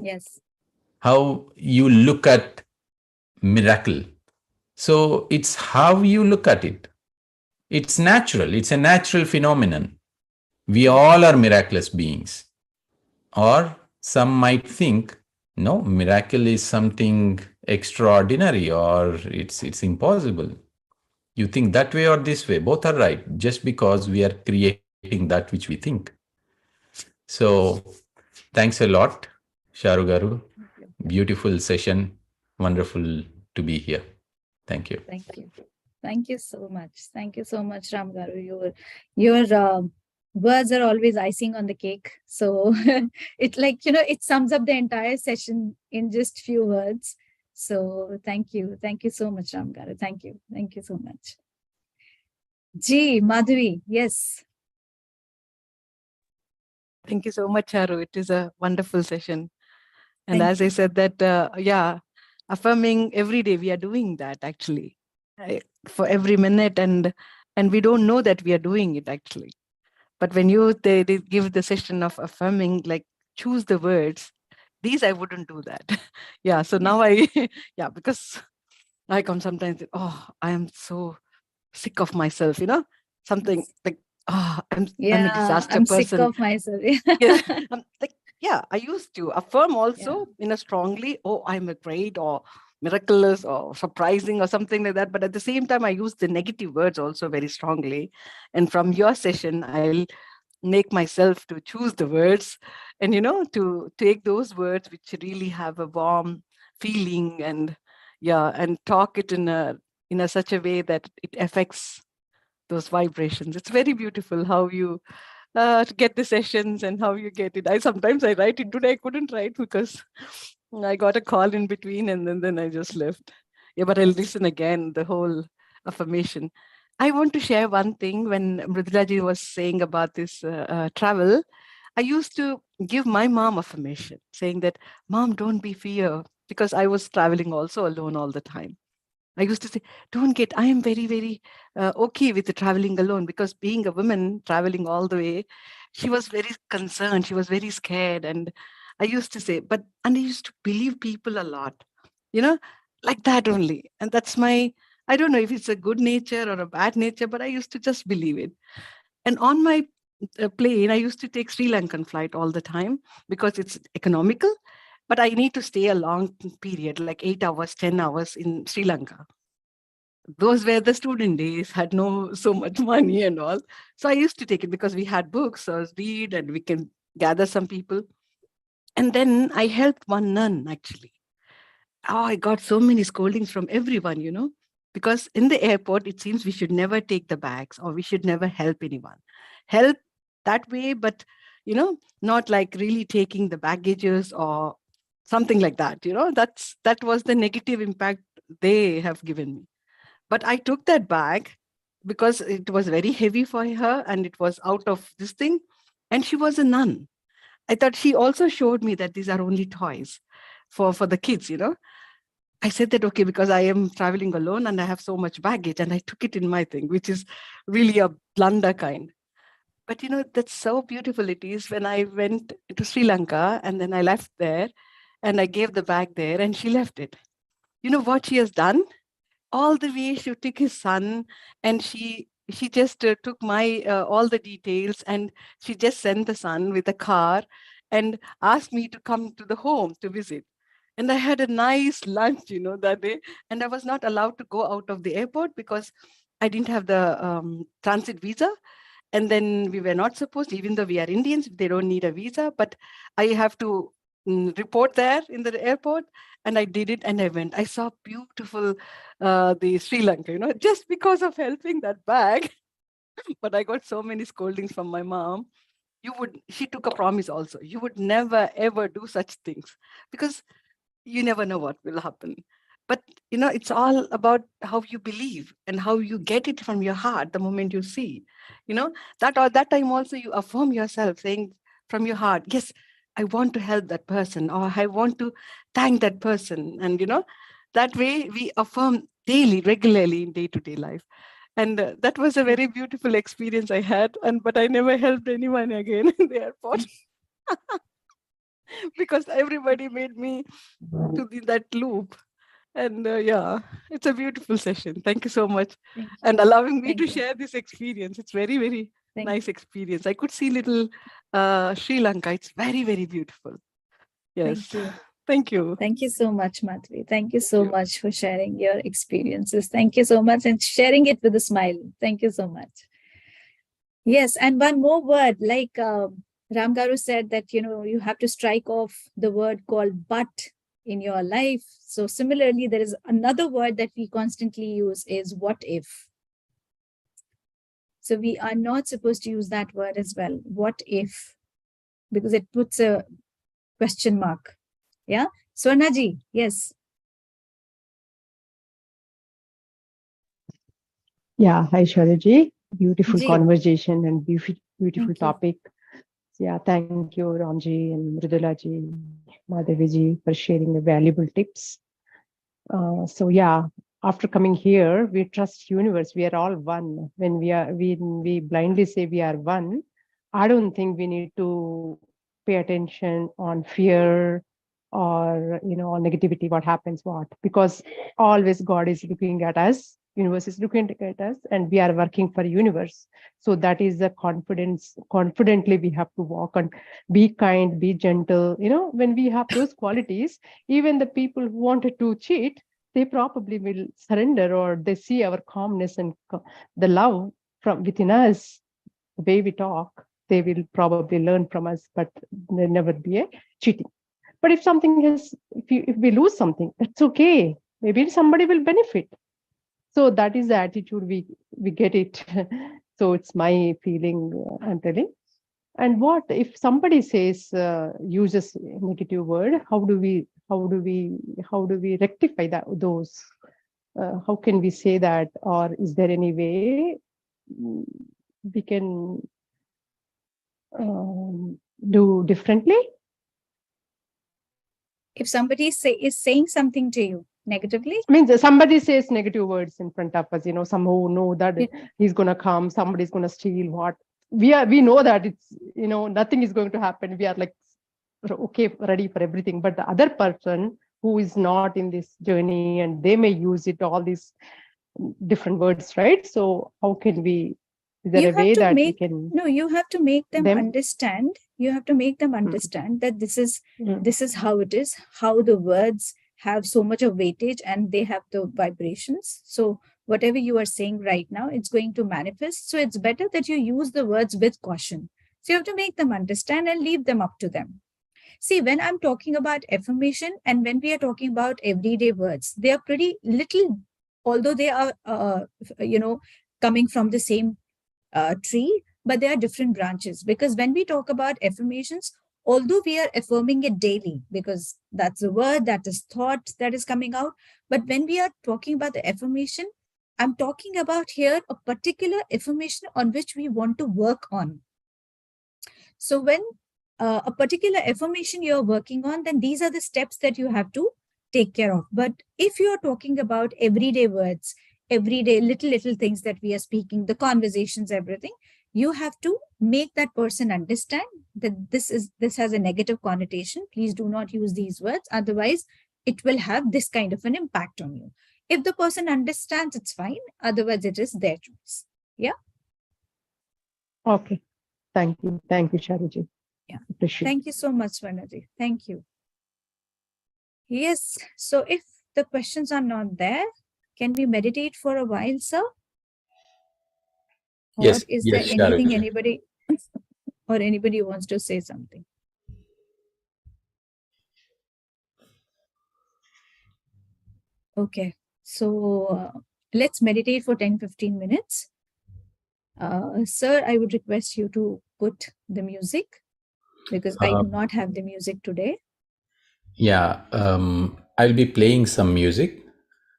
Yes. How you look at miracle. So it's how you look at it. It's natural. It's a natural phenomenon. We all are miraculous beings. Or some might think, no, miracle is something extraordinary, or it's impossible. You think that way or this way, both are right, just because we are creating that which we think. So thanks a lot, Sharoo Garu. Beautiful session. Wonderful to be here. Thank you. Thank you. Thank you so much. Thank you so much, Ram Garu. Your words are always icing on the cake. So it it sums up the entire session in just few words. So thank you. Thank you so much, Ram Garu. Thank you. Thank you so much. Ji, Madhuri, yes. Thank you so much, Sharoo. It is a wonderful session. And Thank as you. I said that, affirming every day, we are doing that actually for every minute. And we don't know that we are doing it actually. But when they give the session of affirming, like choose the words, these I wouldn't do that. So now because I come sometimes, I am so sick of myself, something like, I'm a disaster I'm person. sick of myself. I'm like, I used to affirm also in a strongly, I'm a great or miraculous or surprising or something like that. But at the same time, I use the negative words also very strongly. And from your session, I'll make myself to choose the words and, to take those words which really have a warm feeling and talk it in a such a way that it affects those vibrations. It's very beautiful how you get the sessions and how you get it. Sometimes I write it today. I couldn't write because I got a call in between and then I just left. But I'll listen again, the whole affirmation. I want to share one thing. When Mridulaji was saying about this travel, I used to give my mom affirmation saying that, Mom, don't be fear, because I was traveling also alone all the time. I used to say, I am very, very okay with the traveling alone, because being a woman traveling all the way, she was very concerned. She was very scared. And I used to say, and I used to believe people a lot, like that only. And that's I don't know if it's a good nature or a bad nature, but I used to just believe it. And on my plane, I used to take Sri Lankan flight all the time because it's economical, but I need to stay a long period, like 8 hours, 10 hours in Sri Lanka. those were the student days, had no so much money and all. So I used to take it because we had books, so I was read and we can gather some people. And then I helped one nun actually. Oh, I got so many scoldings from everyone, because in the airport, it seems we should never take the bags or we should never help anyone. Help that way, but, not like really taking the baggages or something like that. That was the negative impact they have given me. But I took that bag because it was very heavy for her and it was out of this thing. And she was a nun. I thought she also showed me that these are only toys for the kids, I said that, okay, because I am traveling alone and I have so much baggage, and I took it in my thing, which is really a blunder kind. But, that's so beautiful it is when I went to Sri Lanka and then I left there and I gave the bag there and she left it. You know what she has done? All the way she took his son and she just took my all the details, and she just sent the son with a car and asked me to come to the home to visit. And I had a nice lunch, that day. And I was not allowed to go out of the airport because I didn't have the transit visa. And then we were not supposed, even though we are Indians, they don't need a visa, but I have to report there in the airport. And I did it and I went. I saw beautiful, the Sri Lanka, just because of helping that bag. But I got so many scoldings from my mom. She took a promise also. You would never, ever do such things because you never know what will happen. But, it's all about how you believe and how you get it from your heart the moment you see, that time also you affirm yourself saying from your heart, yes, I want to help that person or I want to thank that person. And, that way we affirm daily, regularly in day-to-day life. And that was a very beautiful experience I had. But I never helped anyone again in the airport because everybody made me to be that loop. And yeah, it's a beautiful session. Thank you so much. And allowing me to share this experience. It's very, very nice experience. I could see little Sri Lanka. It's very, very beautiful. Yes. Thank you. Thank you so much, Madhvi. Thank you so much for sharing your experiences. Thank you so much, and sharing it with a smile. Thank you so much. Yes, and one more word, like Ramgaru said that, you have to strike off the word called but in your life. So similarly, there is another word that we constantly use is what if. So we are not supposed to use that word as well. What if? Because it puts a question mark. Yeah. Swarnaji, yes. Yeah. Hi, Sharaji. Beautiful conversation and beautiful topic. Yeah. Thank you, Ramji and Mridulaji, Madhaviji for sharing the valuable tips. So yeah, after coming here, we trust universe. We are all one. When we blindly say we are one, I don't think we need to pay attention on fear or on negativity, what happens, what, because always God is looking at us, universe is looking at us, and we are working for universe. So that is the confidently we have to walk and be kind, be gentle. When we have those qualities, even the people who wanted to cheat, they probably will surrender, or they see our calmness and the love from within us, the way we talk, they will probably learn from us, but there never be a cheating. But if something has, if we lose something, that's okay. Maybe somebody will benefit. So that is the attitude we get it. So it's my feeling, I'm telling. And what if somebody says uses a negative word? How do we rectify those? How can we say that? Or is there any way we can do differently? If somebody is saying something to you negatively, means somebody says negative words in front of us, somehow know that he's going to come, somebody's going to steal what we know that it's nothing is going to happen. We are like okay, ready for everything. But the other person who is not in this journey, and they may use it, all these different words, right? So how can we, is there a way that we can? No, you have to make them understand. You have to make them understand that this is how it is, how the words have so much of weightage and they have the vibrations. So whatever you are saying right now, it's going to manifest. So it's better that you use the words with caution. So you have to make them understand and leave them up to them. See, when I'm talking about affirmation and when we are talking about everyday words, they are pretty little, although they are, coming from the same tree, but they are different branches. Because when we talk about affirmations, although we are affirming it daily, because that's a word, that is thought that is coming out. But when we are talking about the affirmation, I'm talking about here a particular affirmation on which we want to work on. So when a particular affirmation you're working on, then these are the steps that you have to take care of. But if you're talking about everyday words, everyday little things that we are speaking, the conversations, everything, you have to make that person understand that this has a negative connotation. Please do not use these words. Otherwise, it will have this kind of an impact on you. If the person understands, it's fine. Otherwise, it is their choice. Yeah. Okay. Thank you. Thank you, Sharuji. Yeah. Appreciate. Thank you so much, Swarnaji. Thank you. Yes. So if the questions are not there, can we meditate for a while, sir? Or Yes, is yes, there anything Sharuji. anybody wants to say something? Okay. So let's meditate for 10-15 minutes. Sir, I would request you to put the music because I do not have the music today. Yeah, I'll be playing some music,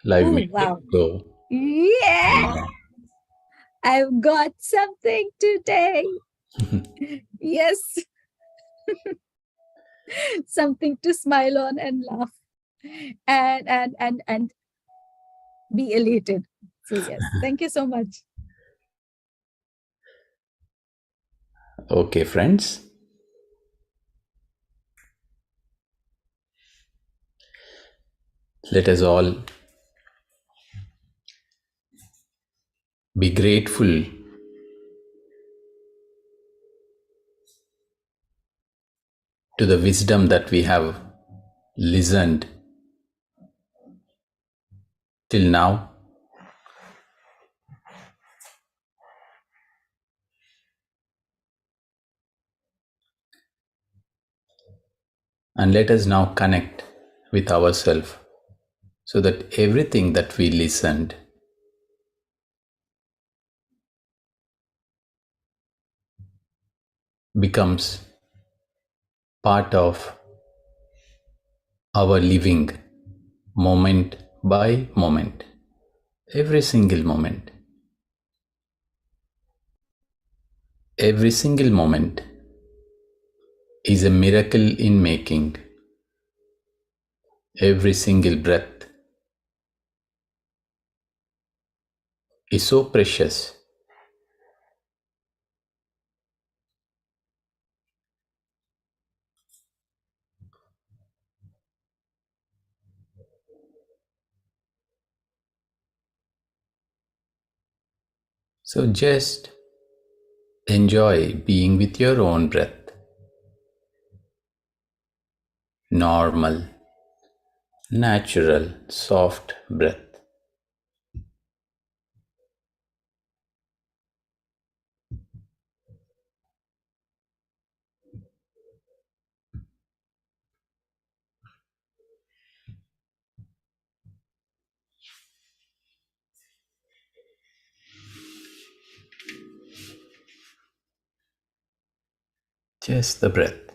live Oh, music. wow. So, Yeah. I've got something today. Yes. Something to smile on and laugh and be elated. So yes, thank you so much. okay, friends. Let us all be grateful to the wisdom that we have listened till now. And let us now connect with ourselves so that everything that we listened becomes part of our living moment by moment, every single moment. Every single moment is a miracle in making. Every single breath is so precious. So just enjoy being with your own breath. Normal, natural, soft breath. Just the breath.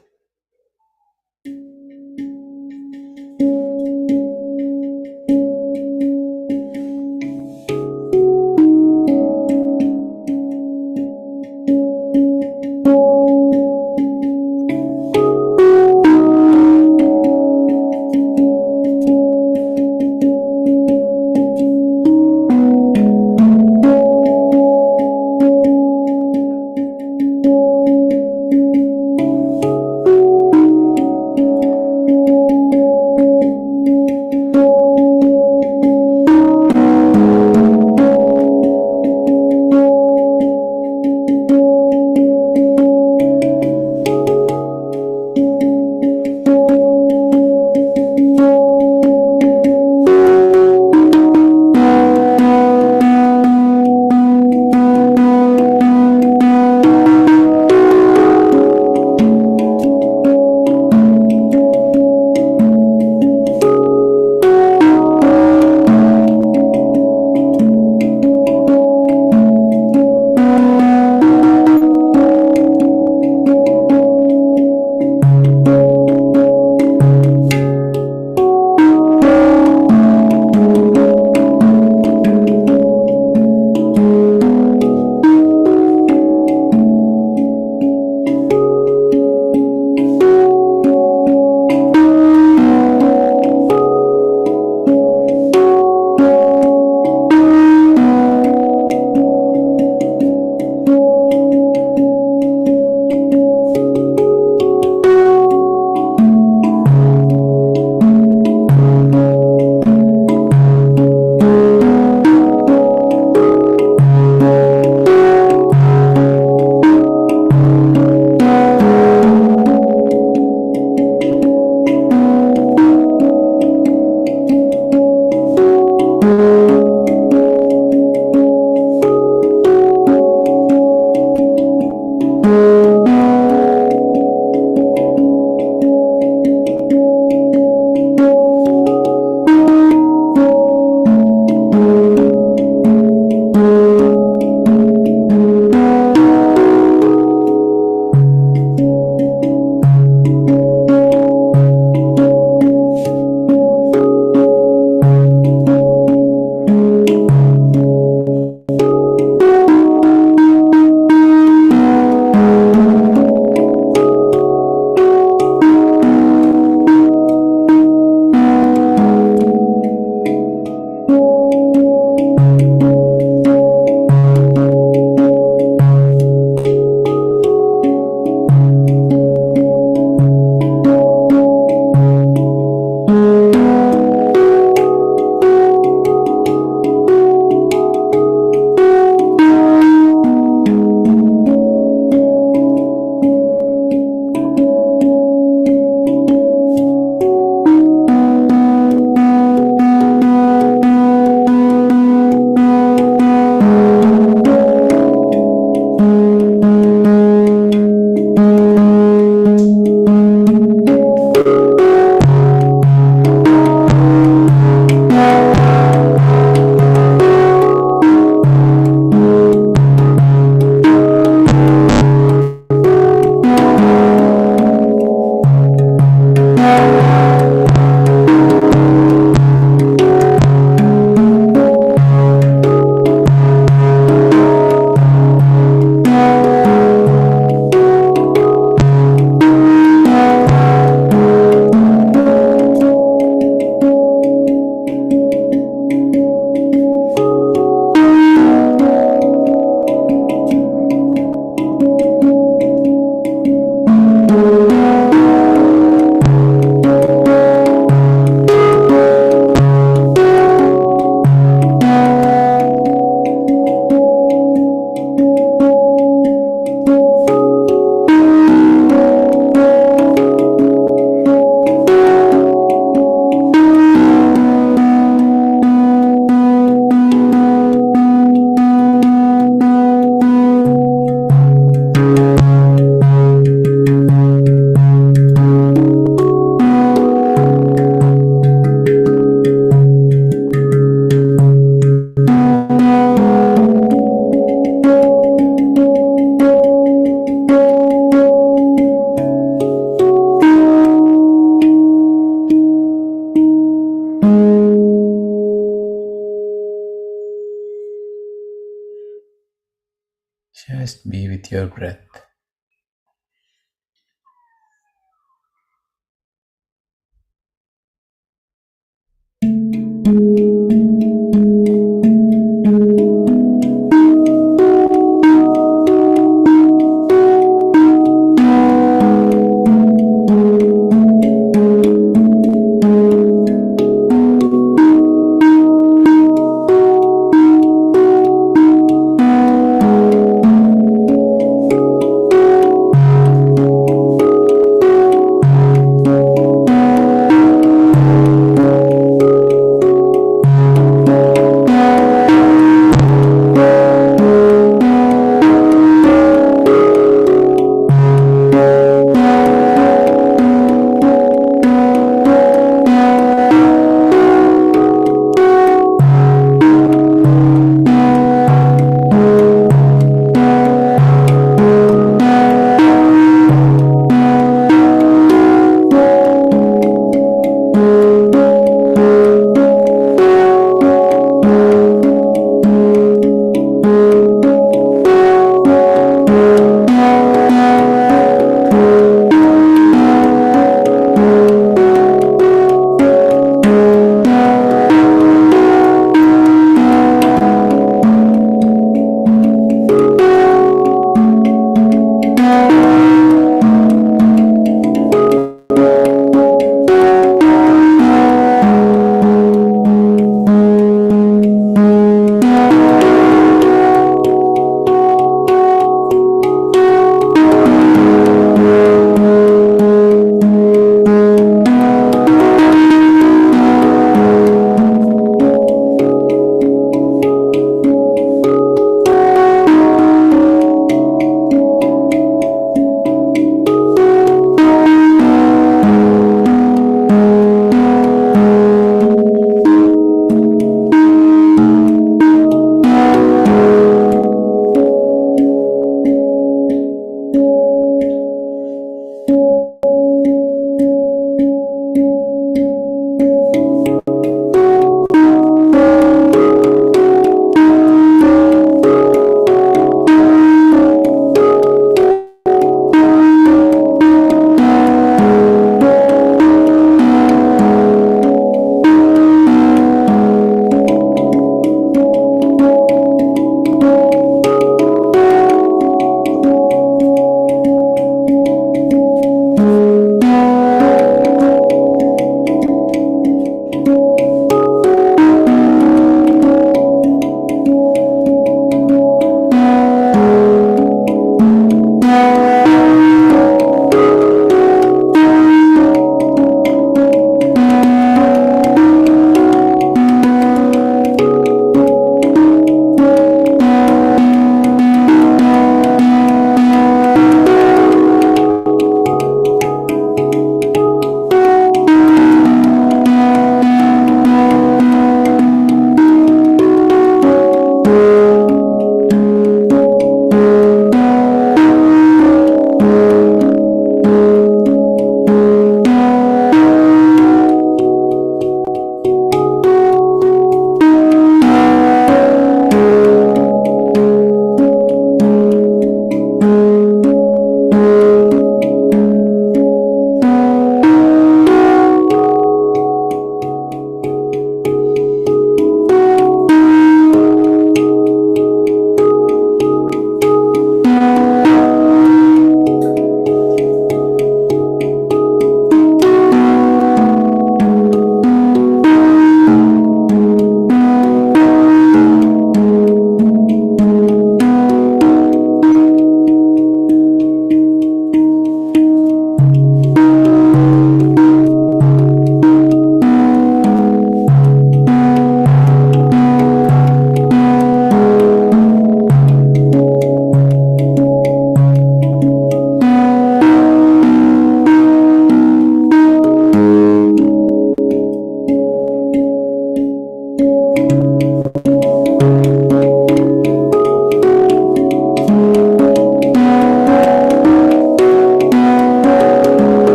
your breath.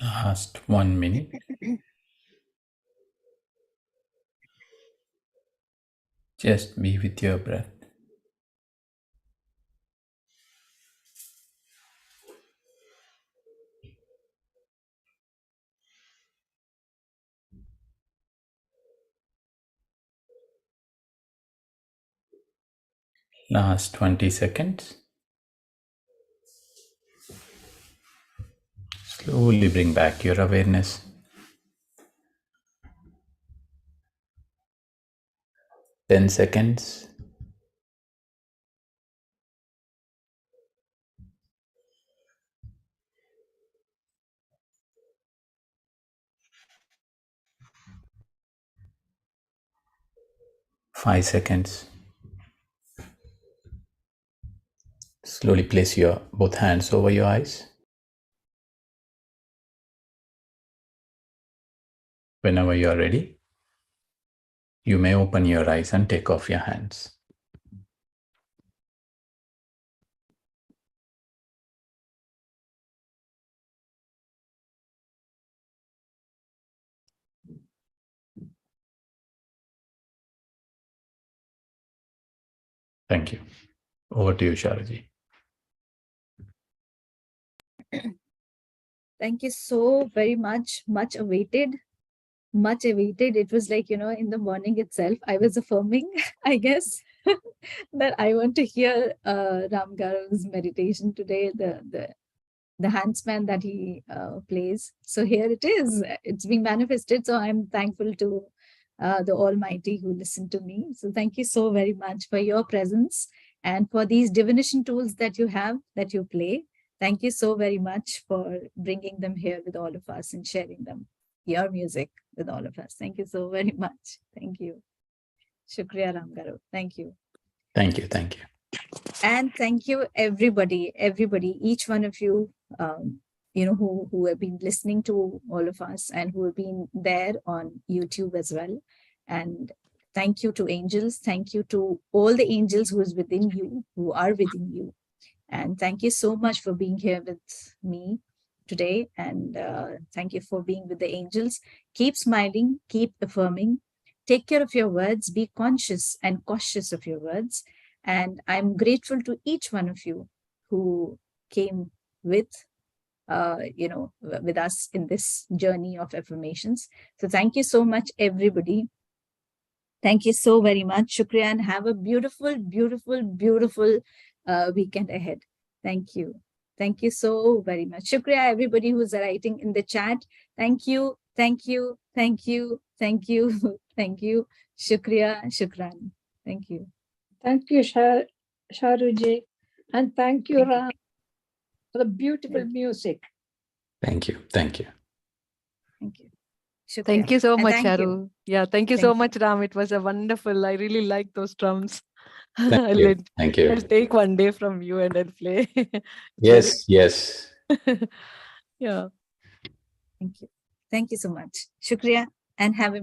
Last 1 minute. Just be with your breath. Last 20 seconds. Slowly bring back your awareness. Ten seconds. 5 seconds. Slowly place your both hands over your eyes. Whenever you are ready, you may open your eyes and take off your hands. Thank you. Over to you, Sharoo. Thank you so very much. Much awaited. Much awaited. It was like, in the morning itself, I was affirming, I guess, that I want to hear Ram Garu's meditation today, the handspan that he plays. So here it is. It's being manifested. So I'm thankful to the Almighty who listened to me. So thank you so very much for your presence and for these divination tools that you have, that you play. Thank you so very much for bringing them here with all of us and sharing them, your music with all of us. Thank you so very much. Thank you. Shukriya Ram Garu. Thank you. Thank you. Thank you. And thank you, everybody, each one of you, who have been listening to all of us and who have been there on YouTube as well. And thank you to angels. Thank you to all the angels who is within you, who are within you. And thank you so much for being here with me today. And thank you for being with the angels. Keep smiling, keep affirming. Take care of your words. Be conscious and cautious of your words. And I'm grateful to each one of you who came with us in this journey of affirmations. So thank you so much, everybody. Thank you so very much. Shukriya, and have a beautiful, beautiful, beautiful weekend ahead. Thank you. Thank you so very much. Shukriya, everybody who's writing in the chat. Thank you, thank you, thank you, thank you, thank you. Shukriya, shukran. Thank you. Thank you, Sharuji. And thank you, Ram, for the beautiful music. Thank you. Thank you. Thank you. Shukriya. Thank you so And much, thank you. Sharoo. Yeah, thank you so much, Ram. It was a wonderful. I really like those drums. Thank you. Thank you. I'll take one day from you and I'll play. Yes, yes. Yeah. Thank you. Thank you so much. Shukriya, and have a